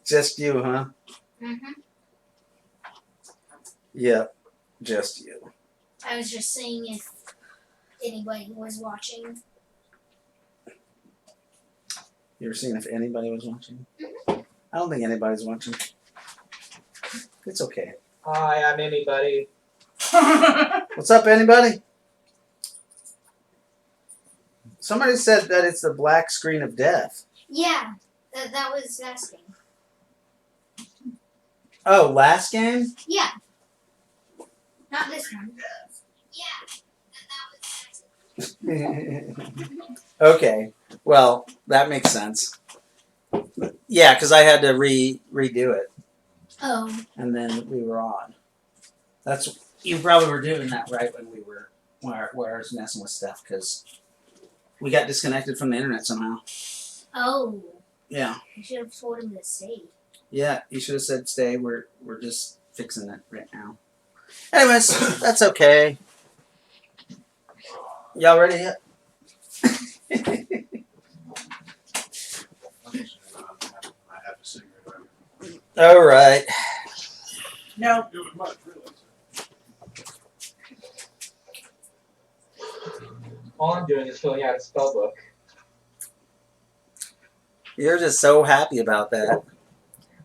Just you, huh? Mm-hmm. Yep, just you. I was just seeing if anybody was watching. You were seeing if anybody was watching? I don't think anybody's watching. It's okay. Hi, I'm anybody. What's up, anybody? Somebody said that it's the black screen of death. Yeah, that was asking. Oh, last game? Yeah. Not this one. Yeah, that was asking. Okay. Well, that makes sense. Yeah, because I had to redo it, Oh. and then we were on. That's you probably were doing that right when we were where I was messing with stuff because we got disconnected from the internet somehow. Oh. Yeah. You should have told him to stay. Yeah, you should have said stay. We're just fixing it right now. Anyways, that's okay. Y'all ready yet? I have a cigarette. All right. No. It was much, really. All I'm doing is filling out a spell book. You're just so happy about that.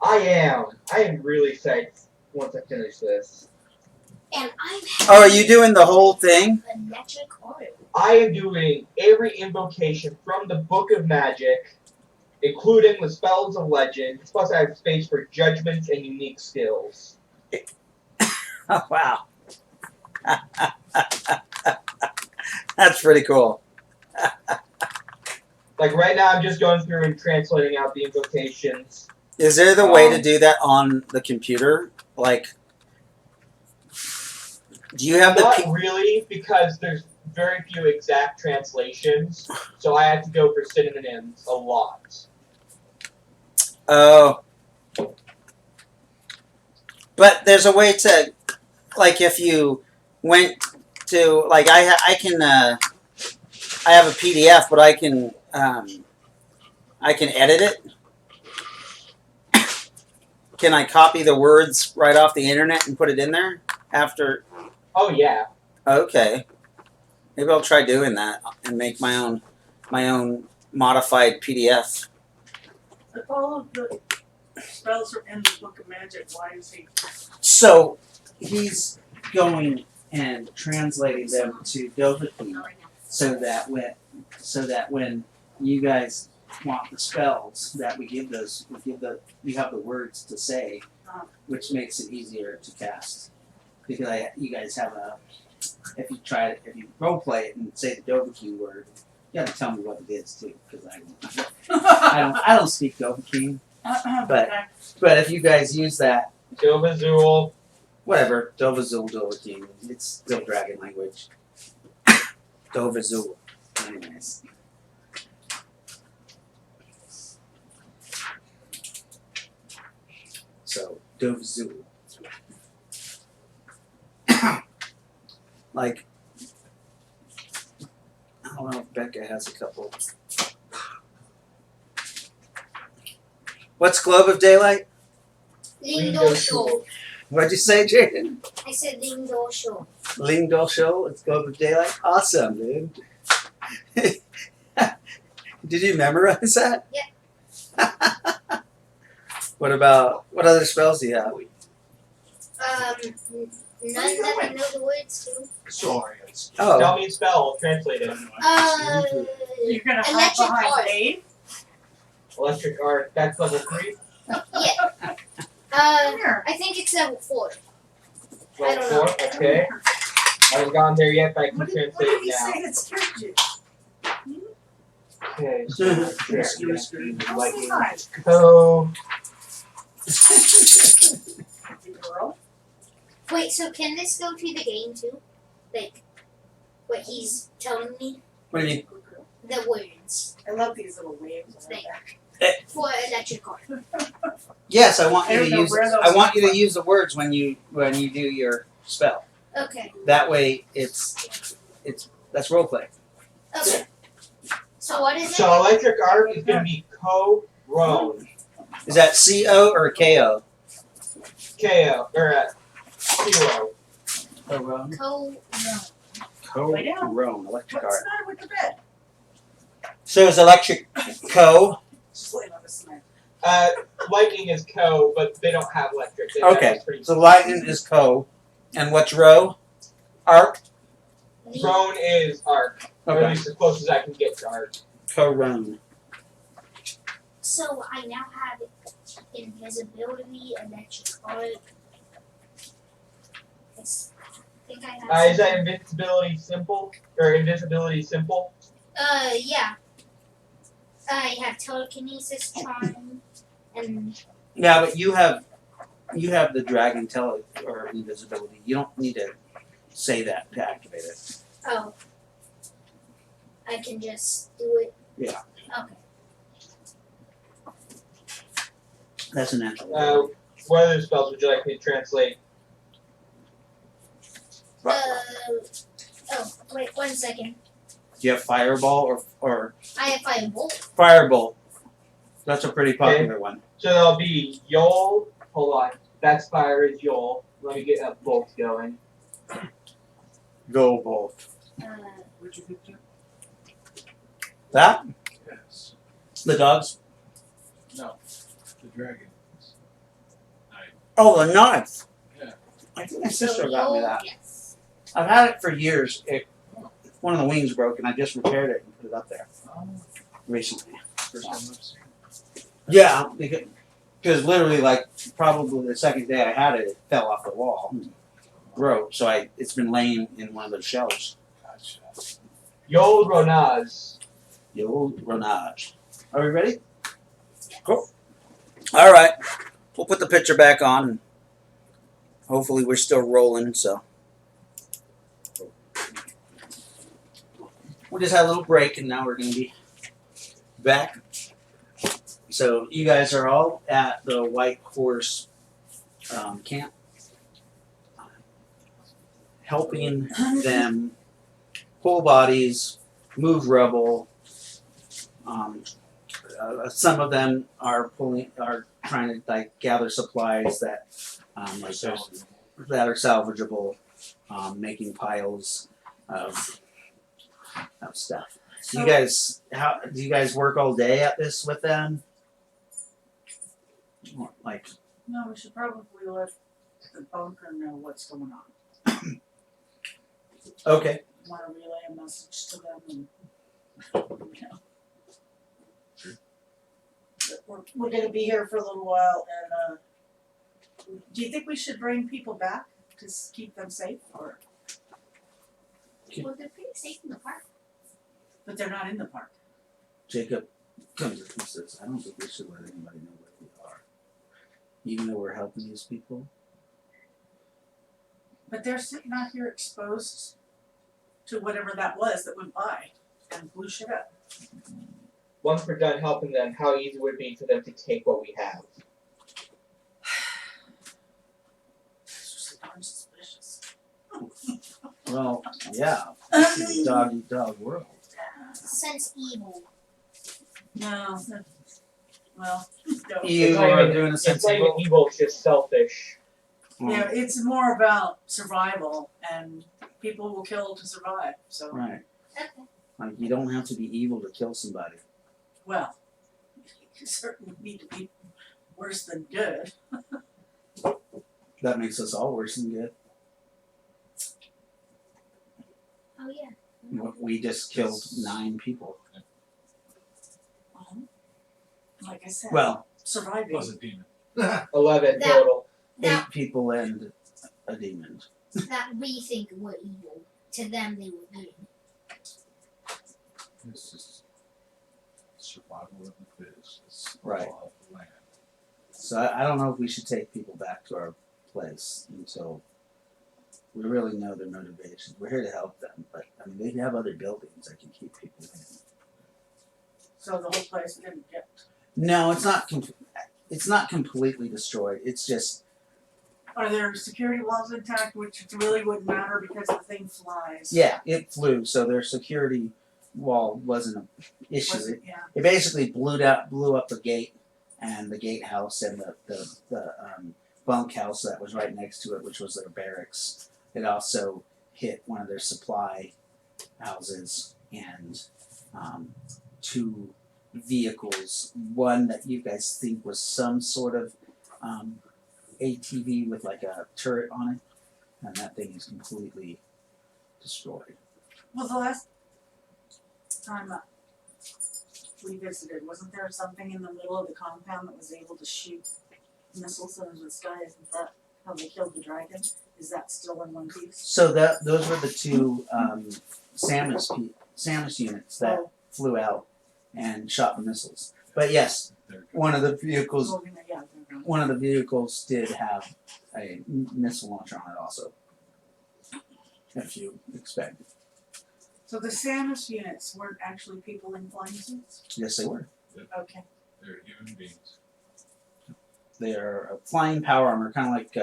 I am. I am really excited once I finish this. And I'm Oh, are you doing the whole thing? a magic oil. I am doing every invocation from the Book of Magic, including the spells of legend, plus I have space for judgments and unique skills. Oh, wow. That's pretty cool. Like right now I'm just going through and translating out the invocations. Is there the way to do that on the computer? Like, do you have the... Not really, because there's very few exact translations, so I have to go for synonyms a lot. Oh, But there's a way to, like, if you went to, like, I can, I have a PDF, but I can edit it. Can I copy the words right off the internet and put it in there after? Oh yeah. Okay, maybe I'll try doing that and make my own modified PDF. If all of the spells are in the Book of Magic, why is he? So he's going and translating them to Dovahkiin so that when you guys want the spells that we give you have the words to say, which makes it easier to cast. Because you guys have if you role play it and say the Dovahkiin word, you have to tell me what it is too, because I don't speak Dovahkiin. But if you guys use that, Dovazul. whatever, Dovazul, Dovahkiin, it's still dragon language. Dovazul. Anyways. So, Dovazul. Like, I don't know if Becca has a couple. What's Globe of Daylight? Lindo Show. What'd you say, Jaden? I said Lindo Show. Lingdol Show, it's Globe of Daylight. Awesome, dude. Did you memorize that? Yeah. What other spells do you have? None that I know the words to. Sorry. Oh, Tell me a spell, I'll translate it. You're gonna hide Electric behind art. Dave? Electric art, that's level 3. Yeah. Here. I think it's level 4. I Level don't 4, okay. I haven't gone there yet, but I can What did translate he it now. say that scared you? Okay, so How's he hide? So, Girl? Wait, so can this go to the game too? Like, what he's telling me? what do you mean? The words I love these little waves on Thank there. for electric art. Yes, I want I you don't to know use. where those I want come you to from. use the words when you do your spell. Okay. That way, that's role play. Okay. So what is so electric art is going to be co-roan. Is that CO or KO? K-O, or C-O. Co-Roan. it? Lay down. Co-Roan, electric What's art. the matter with the bed? So is electric co? Just laying on the cement. Lightning is co, but they don't have electric. They Okay, have pretty so lightning is co, and what's row? Arc. Roan is arc. Or at Okay. least as close as I can get to arc. Co-Roan. So I now have invisibility, electric art. I think I have. Is that invincibility simple? Or invisibility simple? Yeah. I have telekinesis, charm, and Yeah, but you have the dragon or invisibility. You don't need to say that to activate it. oh, I can just do it. Yeah. Okay. That's a natural. What other spells would you like me to translate? Oh, wait 1 second. Do you have fireball or I have firebolt. firebolt? That's a pretty popular one. So that'll be Yol. Hold on. That's fire is Yol. Let me get a bolt going. Go bolt. Where'd you get that? That Yes. the dogs. No. The dragon. Oh, the knife. Yeah. I think my sister got me that. Yes. I've had it for years. One of the wings broke, and I just repaired it and put it up there recently. First time I've seen it. Yeah, because literally, like, probably the second day I had it, it fell off the wall and broke. So it's been laying in one of those shelves. Gotcha. Yol Ronaz. The old Renage. Are we ready? Cool. All right. We'll put the picture back on, and hopefully we're still rolling. So we just had a little break, and now we're going to be back. So you guys are all at the White Horse camp. helping them pull bodies, move rubble. Some of them are trying to like gather supplies that that are salvageable, making piles of stuff. Do you guys work all day at this with them? Like, No, we should probably let the bunker know what's going on. okay, Want to relay a message to them and, you know. We're gonna be here for a little while and, do you think we should bring people back to keep them safe or, Well, they're pretty safe in the park. but they're not in the park? Jacob comes up and says, I don't think we should let anybody know where we are. Even though we're helping these people. But they're sitting out here exposed to whatever that was that went by and blew shit up. Once we're done helping them, how easy would it be for them to take what we have? It's just darn suspicious. Well, yeah. This is a dog-eat-dog world. Sense evil. No, well, no. You It's not are even- doing a It's not sensible. even evil, it's just selfish. Yeah, it's more about survival and people will kill to survive, so, Right. Okay. Like, you don't have to be evil to kill somebody. well, you certainly need to be worse than good. That makes us all worse than good. Oh yeah. We just killed 9 people. Like I said, Well, surviving. Plus a demon. 11 That- total. That 8 people and a demon. that we think were evil. To them they were good. It's just survival of the fittest. It's Right. law of the land. So I don't know if we should take people back to our place until we really know their motivations. We're here to help them, but I mean they have other buildings that can keep people in. So the whole place didn't get. No, it's not. It's not completely destroyed. It's just Are there security walls intact, which really wouldn't matter because the thing flies? yeah, it flew. So their security wall wasn't an issue. Was it? Yeah. It basically blew up the gate and the gatehouse and the bunkhouse that was right next to it, which was their barracks. It also hit one of their supply houses and 2 vehicles. One that you guys think was some sort of ATV with like a turret on it, and that thing is completely destroyed. Well, the last time we visited, wasn't there something in the middle of the compound that was able to shoot missiles into the sky? Isn't that how they killed the dragon? Is that still in one piece? So those were the 2 SAMUS units that flew out and shot the missiles. But yes, They're one of the vehicles Oh, yeah, they're gone. one of the vehicles did have a missile launcher on it also. If you expect. So the SAMUS units weren't actually people in flying suits? Yes, they were. Okay. they're human beings. They are a flying power armor, kind of like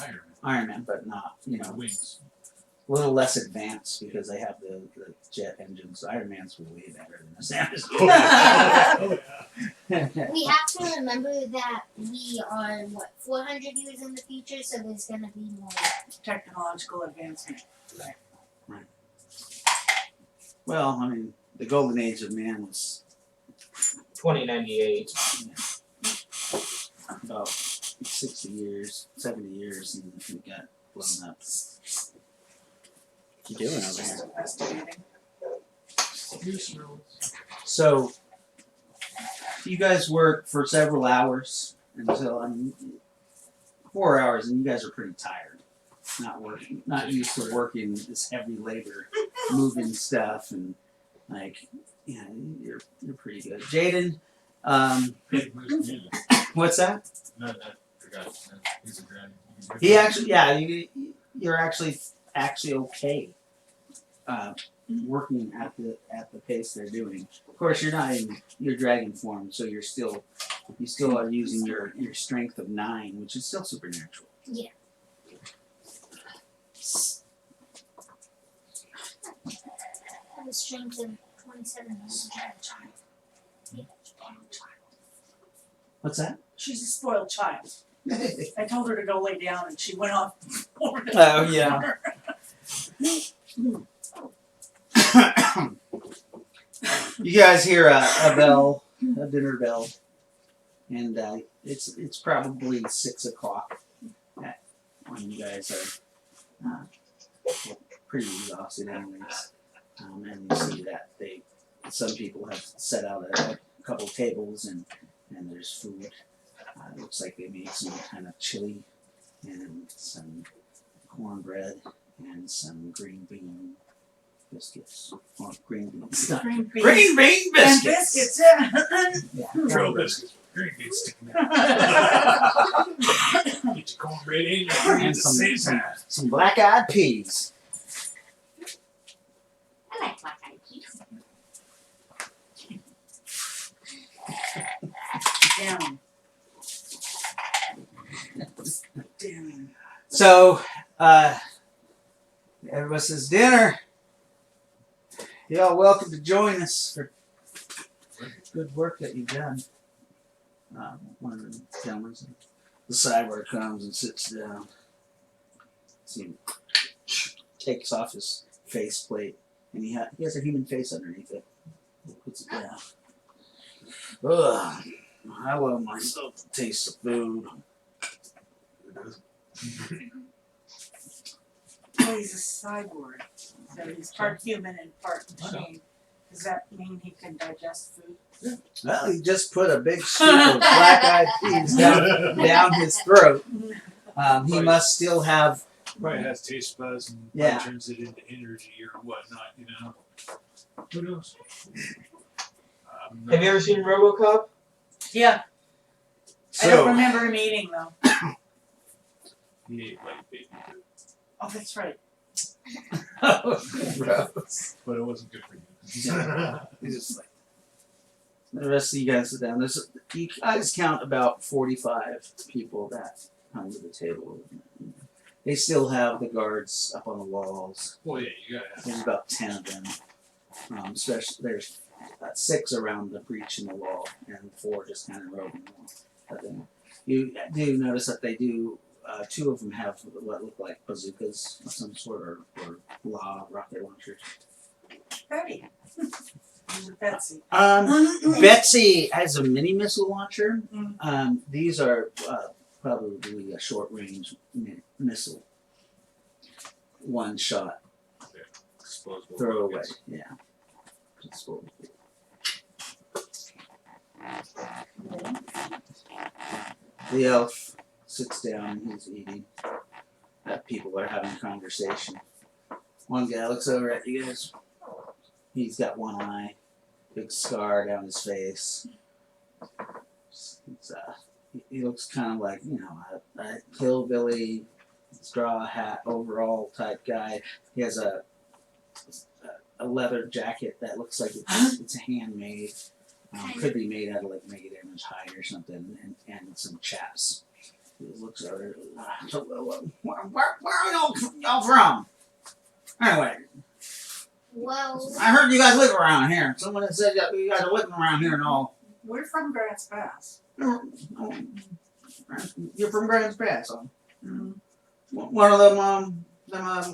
Iron Iron Man, but not, Man. Wings. a little less advanced because they have the jet engines. Iron Man's way better than the SAMUS. Oh yeah. We have to remember that we are 400 years in the future, so there's gonna be more. Technological advancement. Well, I mean, the golden age of man was 2098. about 60 years, 70 years, and it got blown up. What you doing over Just here? investigating. So, you guys work for several hours until 4 hours, and you guys are pretty tired. Not used to working this heavy labor, moving stuff, and like, yeah, you're pretty good. Jaden, Hey, where's Commander? what's that? No, I forgot. No, he's a granny. He actually, yeah, you're actually okay. Working at the pace they're doing. Of course, you're not in your dragon form, so you still are using your strength of 9, which is still supernatural. Yeah. And the strength of 27 years. What's that? She's a spoiled child. I told her to go lay down and she went off over the Oh, yeah. You guys hear a bell, a dinner bell, and it's probably 6 o'clock when you guys are pretty exhausted anyways. And you see that some people have set out a couple tables and there's food. It looks like they made some kind of chili and some cornbread and some green bean biscuits. Or green beans. green beans. Green bean And biscuits. biscuits, yeah. Yeah. Real biscuits. Green beans sticking out. Get your cornbread in your green at the same time. Some black-eyed peas. I like black eyed peas. Down. Down. So, everybody says dinner. Y'all welcome to join us for good work that you've done. One of the gentlemen, the cyborg comes and sits down. See him takes off his faceplate, and he has a human face underneath it. He puts it down. Ugh, I love myself the taste of food. Oh, he's a cyborg. So he's part human and part machine. Does that mean he can digest food? Well, he just put a big scoop of black-eyed peas down his throat. He must still have. Probably has taste buds and Yeah. turns it into energy or whatnot, you know. Who knows? Have you ever seen RoboCop? Yeah. I So, don't remember him eating though. He ate like baby food, Oh, that's right. gross. but it wasn't good for you. He's just like, the rest of you guys sit down. You guys count about 45 people that come to the table. They still have the guards up on the walls. Well, yeah, you gotta have. There's about 10 of them. Especially there's 6 around the breach in the wall, and 4 just kind of roving the wall. But then you do notice that they do. 2 of them have what look like bazookas of some sort, or rocket launchers. Betty. Betsy. Betsy has a mini missile launcher. Mm. These are probably a short range missile. One shot, Disposable throw away. rockets. Yeah. Disposable. The elf sits down, he's eating. People are having a conversation. One guy looks over at you guys. He's got one eye, big scar down his face. He looks kind of like, a hillbilly, straw hat, overall type guy. He has a leather jacket that looks like it's handmade. Could be made out of like negative image hide or something, and some chaps. He looks over. Where are y'all from? Anyway, Well, I heard you guys live around here. Someone had said that you guys are living around here and all. We're from Grants Pass. You're from Grants Pass, huh? Mm. One of them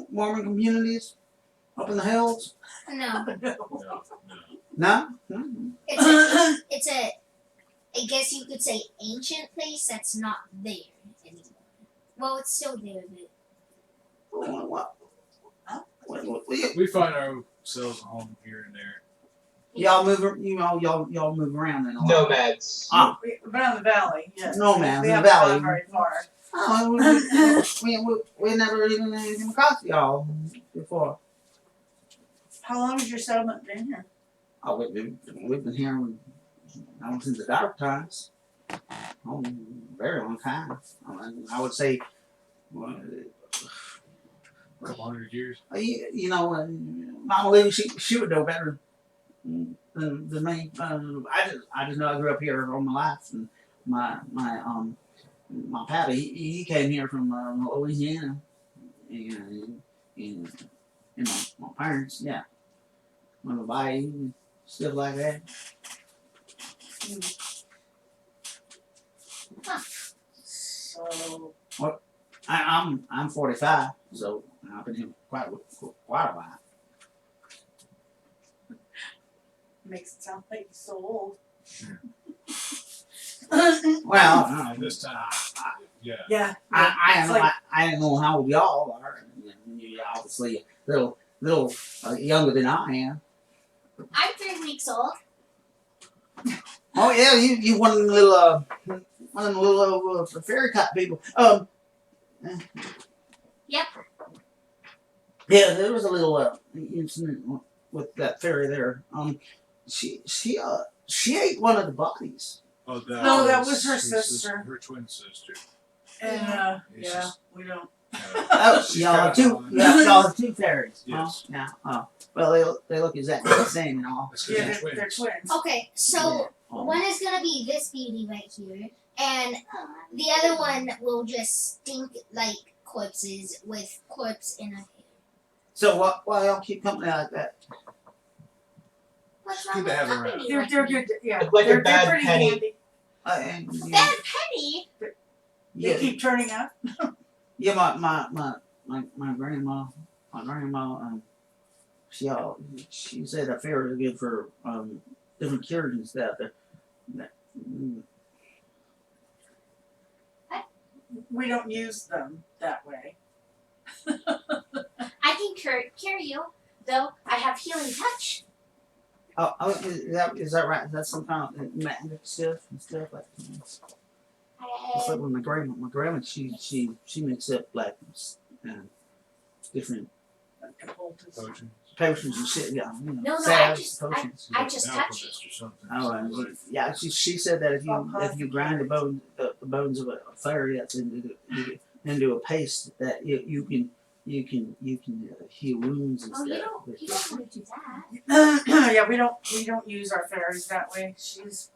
Mormon communities up in the hills? no. No? It's a, I guess you could say ancient place that's not there anymore. Well, it's still there, but We find ourselves a home here and there. y'all move around in a lot. Nomads. We're on the valley, yes. Nomads We in the haven't valley. gone very far. Oh, we never even came across y'all before. How long has your settlement been here? Oh, we've been here since the dark times. Oh, very long time. I would say, A couple 100 years. Mama Lou, she would know better than me. I just know I grew up here all my life, and my pappy he came here from Louisiana, and my parents, yeah. on the bayou and stuff like that. So I'm 45, so I've been here quite a while. makes it sound like he's so old. Well, And this time, yeah. Yeah. I don't know how old y'all are. You're obviously a little younger than I am. I'm 3 weeks old. Oh yeah, you one of them little fairy cut people. Yep. Yeah, there was a little incident with that fairy there. She ate one of the bodies. Oh, No, that was her sister. Her twin sister. And It's yeah, just- we don't. Oh, y'all have two fairies. Yes. Yeah. Oh, well, they look exactly the same and all. That's 'cause Yeah, they're they're twins. twins. Okay, so Yeah. Oh. one is gonna be this beauty right here, and the other one will just stink like corpses with corpse in a hair. So why y'all keep company like that? What's Good wrong to with have her company? around. They're good. Yeah, It's like a they're bad pretty penny. handy. And, Bad Penny? They yeah, keep turning up. yeah, my grandma, she said that fairies are good for different cures and stuff. We don't use them that way. I can cure you, though. I have healing touch. Is that right? Is that some kind of magic stuff and stuff like that? It's like when my grandma, she makes up like different Potions. potions and shit. Yeah, you know, No, I salves, just- potions. I just touch Alchemist or something. Oh, and yeah, she said that if you grind the bones of a fairy that's into a paste, that you can heal wounds and Oh, you stuff. don't want to do that. Yeah, we don't use our fairies that way. She's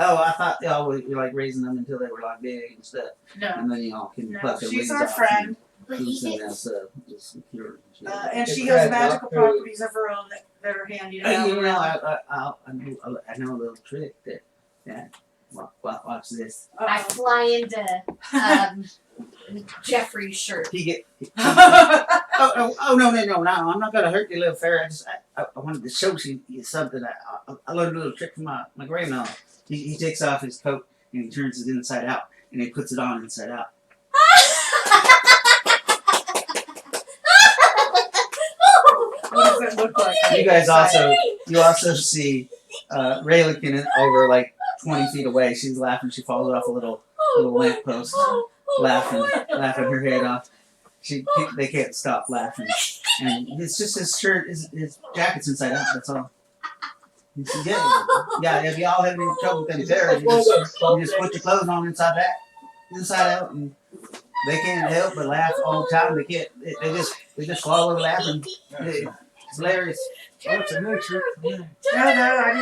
Oh, I thought y'all were like raising them until they were like big and stuff, no, and then y'all can no. pluck their She's wings our off friend, But and he use them gets as just cure and shit. and she It's has bad magical doctor. properties of her own that are handy to have You know, around. I know a little trick that watch this. I fly into Jeffrey's shirt. He get oh no, I'm not gonna hurt you, little fairy. I wanted to show you something. I learned a little trick from my grandma. He takes off his coat and he turns it inside out and he puts it on inside out. What does it look like? You also see Ray looking over like 20 feet away. She's laughing. She falls off a little lamppost, laughing her head off. They can't stop laughing. And it's just his shirt, his jacket's inside out. That's all. Yeah. If y'all have any trouble with any fairies, you just put your clothes on inside out, and they can't help but laugh all the time. They just fall over laughing. It's hilarious. Oh, it's a new trick. Yeah. No, I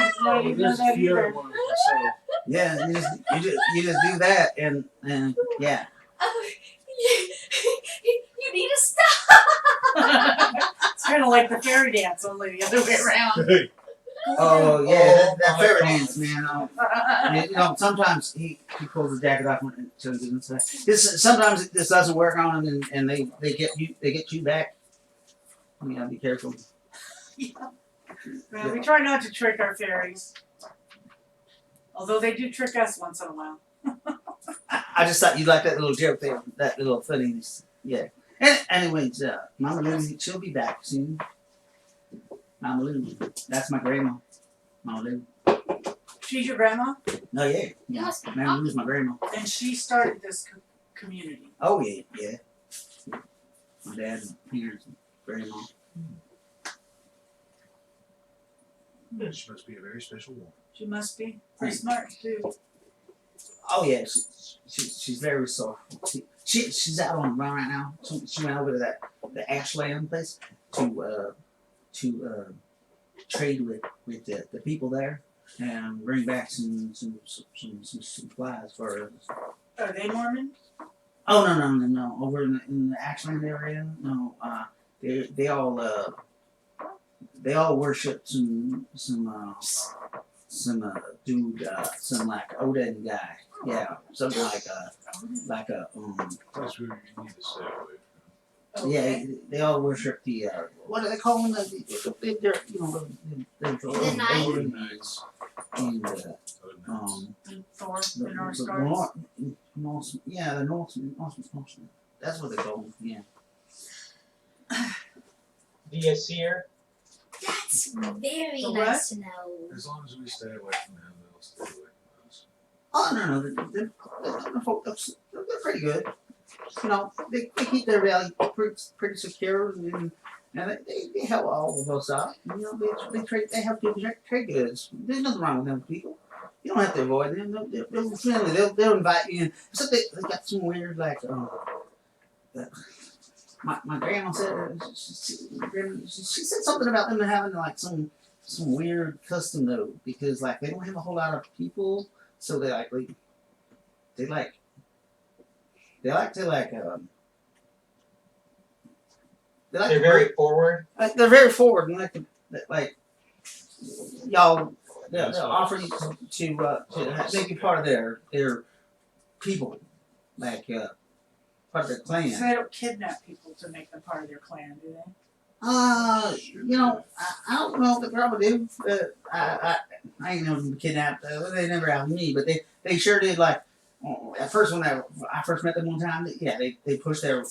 didn't know There's a that few either. other ones myself. Yeah, you just do that, and yeah. Oh, you need to stop. It's kind of like the fairy dance, only the other way around. Hey, Oh yeah, that my fairy God. dance, man. You know, sometimes he pulls his jacket off and turns it inside. Sometimes this doesn't work on them, and they get you back. You gotta be careful. Man, we try not to trick our fairies. Although they do trick us once in a while. I just thought you'd like that little joke there, that little funniness. Yeah. Anyways, Mama Lou, she'll be back soon. Mama Lou, that's my grandma. Mama Lou. She's your grandma, Oh yeah, You must be Mama Lou's my grandma. and she started this community. Oh yeah. My dad, my parents, and grandma. She must be a very special woman. She must be pretty smart too. Oh yeah, she's very resourceful. She's out on the run right now. She went over to the Ashland place to trade with the people there and bring back some supplies for us. Are they Mormon? Oh no! Over in the Ashland area, no. They all they all worship some dude, some like Odin guy. Yeah, something like a That's where you need to stay away from. yeah. They all worship the what do they call them? They're you know The knight? Odin Knights. and Odin Knights. And Thor, the the North the Stars. Norse, yeah, the Norsemen. That's what they call them. Yeah. The Asir. That's very The nice to know. As long as we stay away from them, they'll stay away from us. Oh no, they're pretty good. You know, they keep their value pretty secure, and they help all of us out. You know, they help people trade goods. There's nothing wrong with them people. You don't have to avoid them. They're friendly. They'll invite you in. So they got some weird like my grandma said she said something about them having like some weird custom though, because like they don't have a whole lot of people, so they like to They're very forward. they're very forward and like y'all they'll That's offer you to make you part of their people, like part of their clan. So they don't kidnap people to make them part of their clan, do they? You know, I don't know if they probably do. I ain't never been kidnapped. They never have me, but they sure did. Like at first when I first met them one time, they pushed their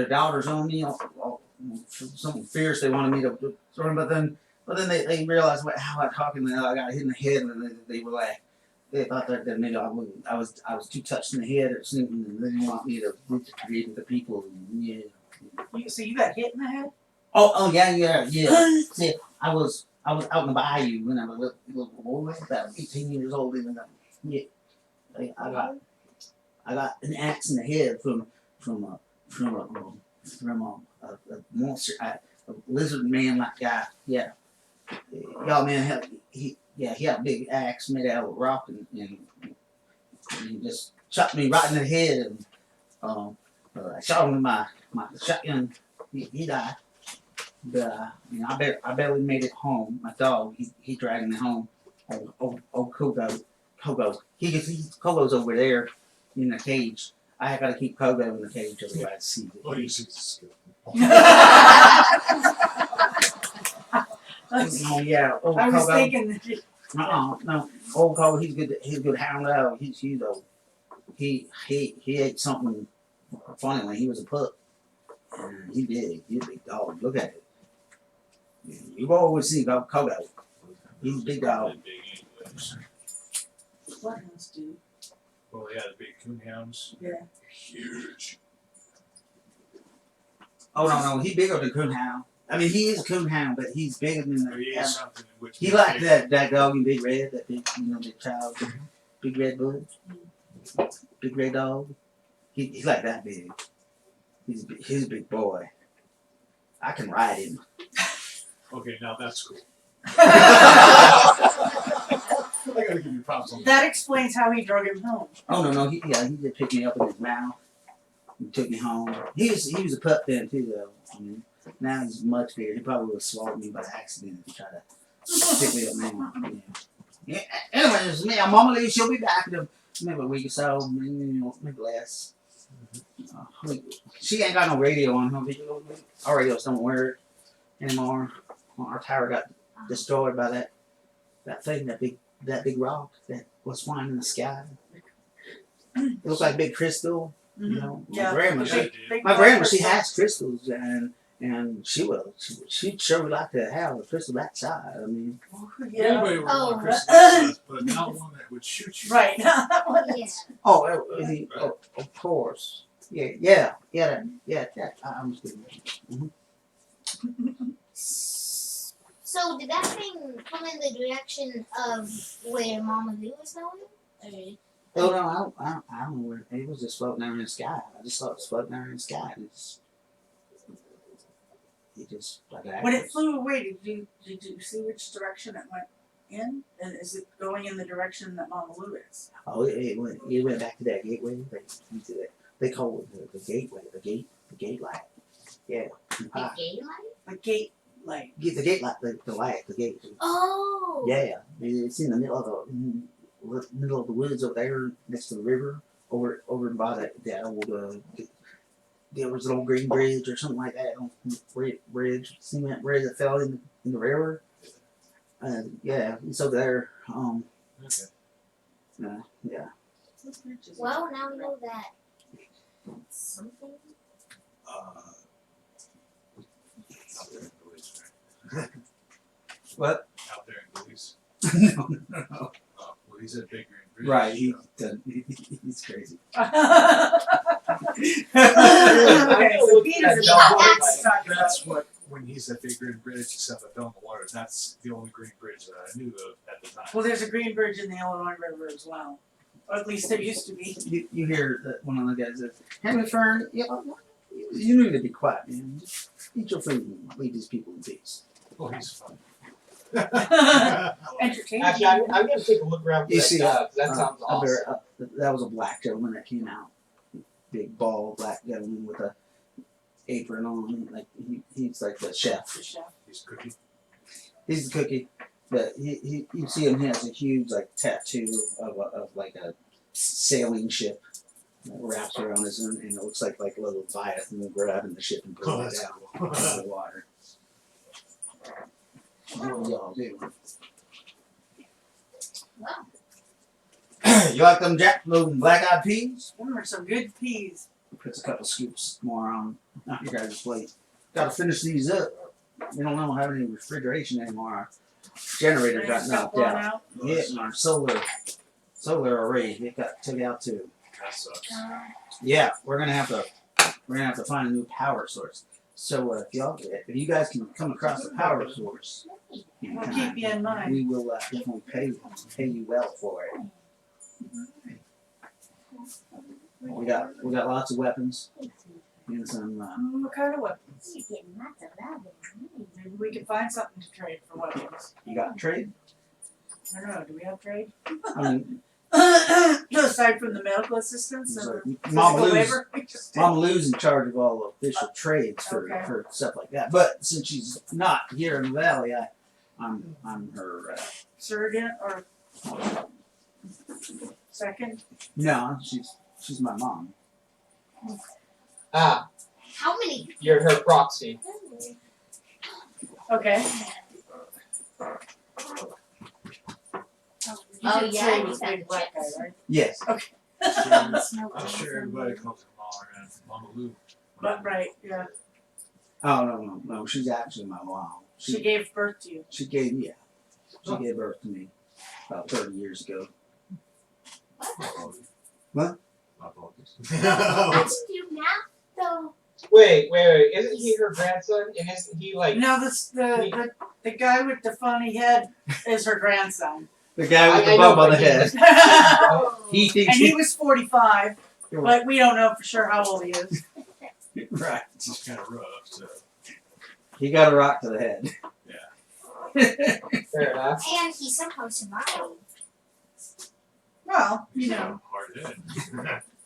daughters on me. Something fierce they wanted me to throw them, but then they realized how I talking. I got hit in the head, and they were like. They thought that maybe I was too touched in the head or something, and they didn't want me to root the create with the people. And, yeah. So you got hit in the head? Oh yeah. See, I was out in the bayou when I was a little boy, about 18 years old, and I got an axe in the head from a monster, a lizard man like guy. Yeah, y'all man, he had a big axe made out of rock, and he just shot me right in the head, and I shot him with my shotgun. He died. But you know, I barely made it home. My dog, he dragged me home. Old Kogo. Kogo's over there in the cage. I gotta keep Kogo in the cage otherwise he Oh, you see this. Oh yeah, old I was Kogo. thinking that you, No. Old Kogo, he's a good hound dog. He's old. He ate something funny when he was a pup. And he's a big dog. Look at it. You've always seen Kogo. He's a big dog. what else do? Well, they had the big coonhounds. Yeah. Huge. Oh no, he's bigger than coonhound. I mean, he is a coonhound, but he's bigger than But he the. ate something in which He like that dog in Big Red, that big big child, Big Red Bull, Big Red Dog. He's like that big. He's a big boy. I can ride him. Okay, now that's cool. I gotta give you props on that. That explains how he drug him home. Oh no, he just picked me up in his mouth and took me home. He was a pup then too though. I mean, now he's much bigger. He probably would have swallowed me by accident if he tried to pick me up now. Yeah. Anyway, it's me. Mama Lee, she'll be back in maybe a week or so, maybe less. She ain't got no radio on her. Our radios don't work anymore. Our tower got destroyed by that thing, that big rock that was flying in the sky. It looked like big crystal. You know, Yeah. my grandma, she has crystals, and she'd sure would like to have a crystal that size. I mean, Yeah. Anybody would Oh. want Christmas, but not one that would shoot you. Right. That one Yeah. is- of course, yeah. I'm just kidding. So did that thing come in the direction of where Mama Lou was going? Oh no, I don't know where it was. Just floating there in the sky. I just thought it was floating there in the sky. And it just like that. When it flew away, did you see which direction it went in? And is it going in the direction that Mama Lou is? Oh, it went back to that gateway. They call it the gateway, the gate light. Yeah. The gay light? The gate light. Get the gate light, the light, the gate. Oh. Yeah, it's in the middle of the woods over there, next to the river, over by that old there was an old green bridge or something like that, bridge, cement bridge that fell in the river. Yeah, it's over there. Okay. Yeah. What bridge is it? Well, now we know that something. Out there in Belize, right? What? Out there in Belize. No. Well, he's at Big Green Bridge. Right, so- he's crazy. Okay, so Peter's a dog. Let's talk about That's what, when he's at Big Green Bridge, except I fell in the water, that's the only green bridge that I knew of at the time. Well, there's a green bridge in the Illinois River as well. Or at least there used to be. You hear that one of the guys says, Henry Fern, you need to be quiet, man. Just eat your food and leave these people in peace. Oh, he's fun. Entertaining. Actually, I'm gonna take a look around for You that see, dog, 'cause that sounds awesome. That was a black gentleman that came out. Big, bald, black gentleman with a apron on. Like he's like the chef. The chef. He's cooking. He's the cookie. But you see him, he has a huge like tattoo of like a sailing ship that wraps around his arm, and it looks like a little Leviathan grabbing the ship and Oh, pulling it that's down cool. into the water. What do y'all do? You like them jackfruit and black-eyed peas? Them are some good peas. Puts a couple scoops more on your guys' plate. Gotta finish these up. We don't have any refrigeration anymore. Our generator got knocked blown out. Yeah, and our solar array it got took out too. That sucks. Yeah, we're gonna have to find a new power source. So if you guys can come across a power source, We'll keep you in mind. we will definitely pay you well for it. We got lots of weapons and some. What kind of weapons? You're getting lots of love. Maybe we can find something to trade for weapons. You got trade? I don't know. Do we have trade? I mean, Aside from the medical assistance it's and like physical Mama Lou's. labor. Mama Lou's in charge of all official trades Okay. for stuff like that. But since she's not here in the valley, I'm her. Surrogate or second? No, she's my mom. Ah, How many? you're her proxy. Okay. You Oh, did yeah, say I it was just have big black guy, chips. right? Yes. I'm sure everybody calls her Mama Lou. But right, yeah. Oh no. She's actually my mom. She gave birth to you. She gave birth to me about 30 years ago. What? My apologies. That's you now, though. Wait. Isn't he her grandson? And isn't he like? No, the guy with the funny head is her grandson. The guy with I the know, bump on the but he head. was- He thinks And he was 45, You're but we don't know for sure how old he is. right. It's kind of rough, so. He got a rock to the head. Fair enough. And he somehow survived. Well, you know. Hard hit.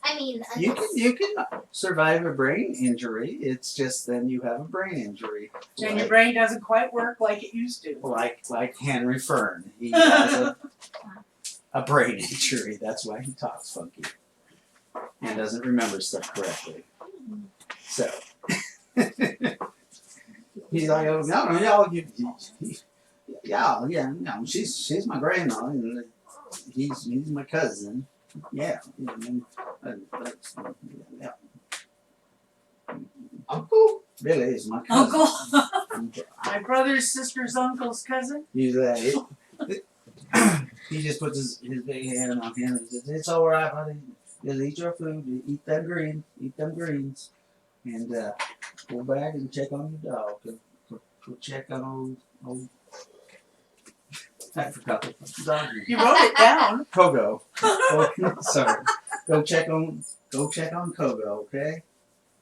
I mean, You can survive a brain injury. It's just then you have a brain injury. And your brain doesn't quite work like it used to. Like Henry Fern. He has a brain injury. That's why he talks funky and doesn't remember stuff correctly. So he's like, oh, no, she's my grandma and he's my cousin. Yeah. Uncle? Really is my cousin. Uncle. My brother's sister's uncle's cousin. He's he just puts his big hand on him and says, "It's all right, buddy. Just eat your food. Eat them greens, and go back and check on your dog. Go check on old I forgot the dog. You wrote it down. Kogo. Sorry. Go check on Kogo, okay?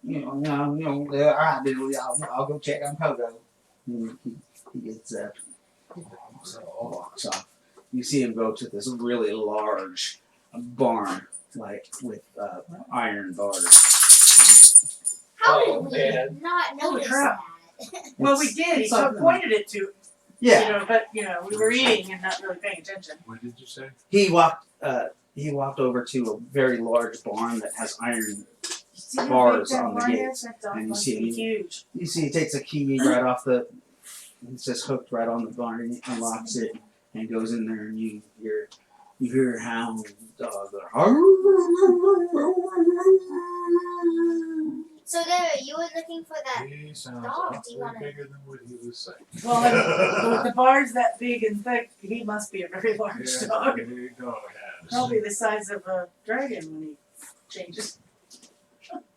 You know. All right, dude. I'll go check on Kogo." And he gets walks off. You see him go to this really large barn, like with iron bars. how Oh, did we man. not Holy notice crap. Well, we did. He it's not- pointed it to, Yeah, but we were eating and not really paying attention. What did you say? he walked over to a very large barn that has iron. See how Bars big that on the barn gate. is? That dog And you must see be him- huge. You see, he takes a key right off the. It's just hooked right on the barn. And he unlocks it and goes in there, and you hear hound dog. So there, you were looking for that. He sounds Dog, do awfully you wanna- bigger than what he was saying. Well, and the bar's that big and thick. He must be a very large Yeah, dog. big dog has. Probably the size of a dragon when he changes.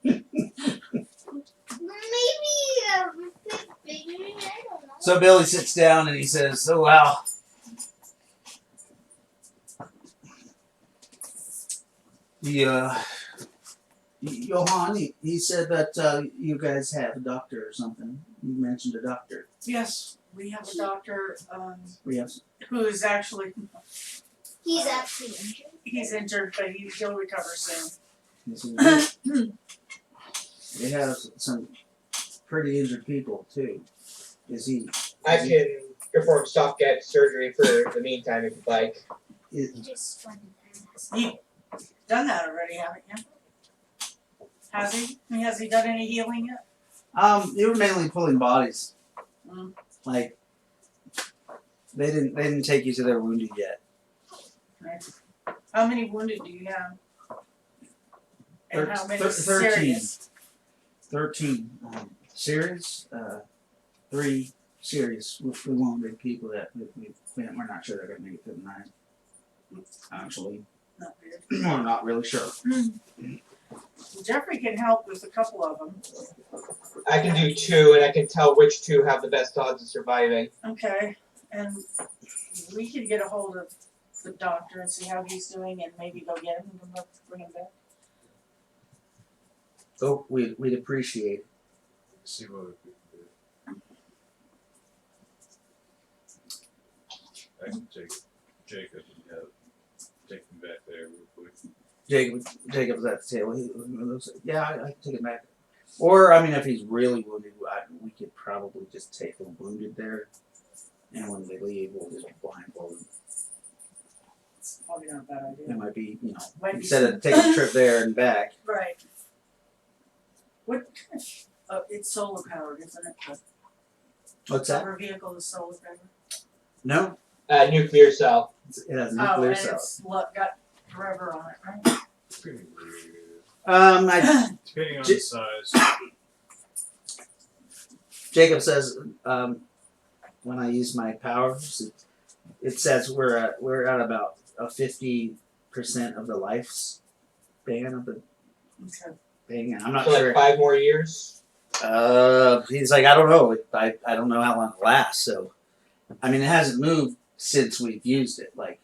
Maybe a bit bigger. I don't know. So Billy sits down and he says, "Oh wow, Johan, he said that you guys have a doctor or something. You mentioned a doctor. Yes, we have a doctor We have. who's actually He's actually injured. he's injured, but he'll recover soon. We have some pretty injured people too. Is he? I can perform stopgap surgery for the meantime if you'd like. He just wanted to ask. You've done that already, haven't you? Has he? Has he done any healing yet? You were mainly pulling bodies. Mm. Like they didn't take you to their wounded yet. Right. How many wounded do you have? And how many 13. serious? 13 serious, 3 serious with wounded people that we're not sure they're going to make it to the night. Actually, Not weird. we're not really sure. Jeffrey can help with a couple of them. I can do 2, and I can tell which 2 have the best odds of surviving. Okay, and we can get a hold of the doctor and see how he's doing, and maybe go get him and bring him back. Oh, we'd appreciate it. See what we can do. I can take Jacob and take him back there real quick. Jacob's at the table. He looks like, yeah, I can take it back. Or, I mean, if he's really wounded, we could probably just take the wounded there. And when they leave, we'll just blindfold them. It's probably not a bad It idea. might be, Might be instead of taking a trip there and back. Right. What? It's solar powered, isn't it? What's that? Our vehicle is solar powered. No, Nuclear cell. it has a Oh, nuclear and cell. it's got forever on it, right? Pretty weird. I, Depending on J- the size. Jacob says, when I use my powers, it says we're at about a 50% of the lifespan of the Okay. thing. And I'm not So like sure. 5 more years. He's like, I don't know. I don't know how long it lasts. So, I mean, it hasn't moved since we've used it. Like,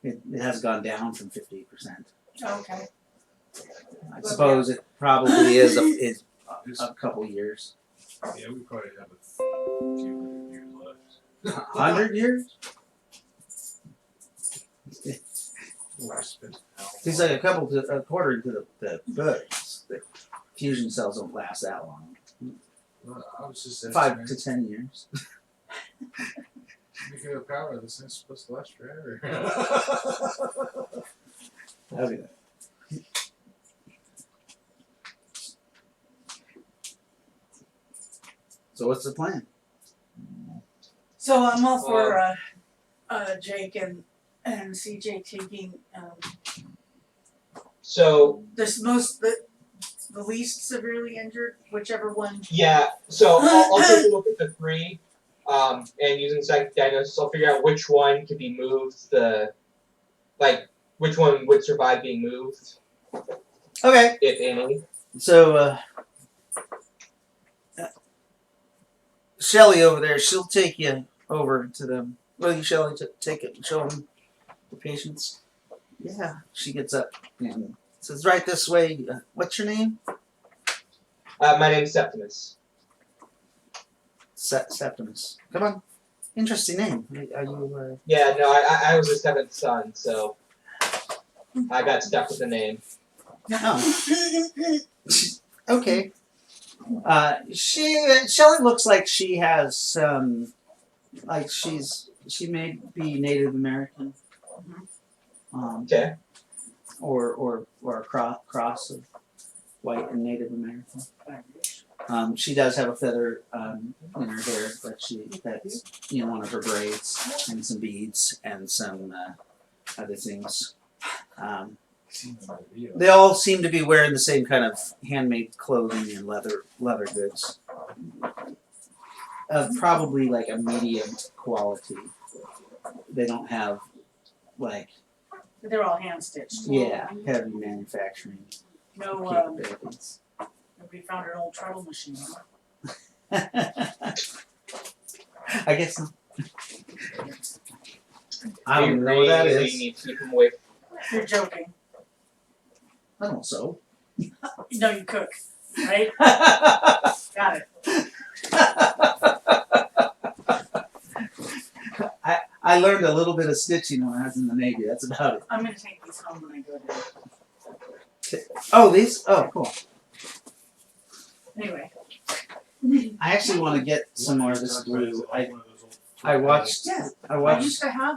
it has gone down from 50%. Okay. I suppose it probably is a couple years. Yeah, we probably have a few hundred years left. 100 years? We're spending how He's like according to the books, the fusion cells don't last that long. Well, I was just 5 to 10 years. nuclear power. This thing's supposed to last forever. Okay. So what's the plan? So I'm all for Jake and CJ taking So the least severely injured, whichever one. yeah, so I'll take a look at the 3, and using psychic diagnosis, I'll figure out which one could be moved. Which one would survive being moved, Okay. if any. So Shelly over there, she'll take you over to them. Will you, Shelly, take it and show them the patients? Yeah. She gets up and says, right this way. What's your name? My name's Septimus. Septimus. Come on. Interesting name. Are you, Yeah, no, I was the 7th son, so I got stuck with the name. oh. Okay. Shelley looks like she has some, like she may be Native American, Okay. or a cross of white and Native American. She does have a feather in her hair, but that's one of her braids and some beads and some other things. Seen them in the video. They all seem to be wearing the same kind of handmade clothing and leather goods. Probably like a medium quality. They don't have like They're all hand stitched. heavy manufacturing No, capabilities. nobody found an old treadle machine. I guess not. I don't know what that really is. need to keep them away. You're joking. I don't sew. No, you cook, right? Got it. I learned a little bit of stitching when I was in the Navy. That's about it. I'm gonna take these home when I go there. Oh, these? Oh, cool. Anyway, I actually want to get some more of this glue. I watched. I I watched. used to have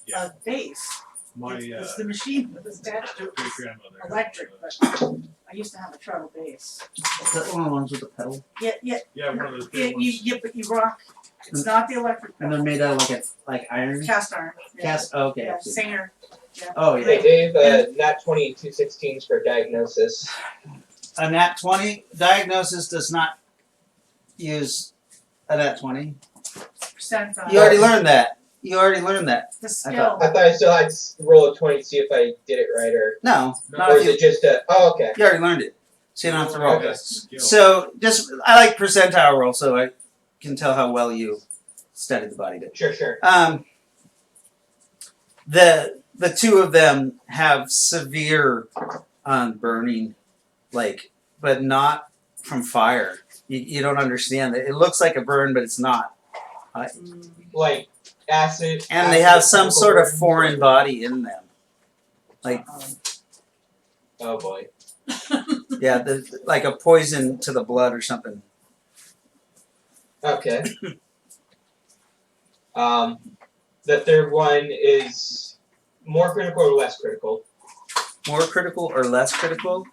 Yeah. a base. My It's the machine that was attached to great grandmother. electric, but I used to have a treadle base. Is that one of the ones with the pedal? Yeah, Yeah, one of those yeah, big ones. but you rock. It's not the electric And they're pedal. made out of like iron. Cast iron. Yeah. Cast. Okay. Yeah, Singer. Oh Hey yeah. Dave, Nat 20 216s for diagnosis. A nat 20 diagnosis does not use a nat 20. Percent. You already learned that. You already learned that. The I skill. I thought I still had to roll a 20 to see if I did it right, or No, not or if is you. it just a? Oh, okay. You already learned it, so you don't have to roll. Okay. That's a skill. So just I like percentile roll, so I can tell how well you studied the body. Sure. The two of them have severe burning, but not from fire. You don't understand it. It looks like a burn, but it's not. Like acid. And they have acid some sort of burns. foreign body in them. Like Oh boy. yeah, like a poison to the blood or something. Okay. The third one is more critical or less critical? More critical or less critical?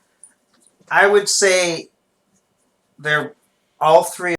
I would say they're all three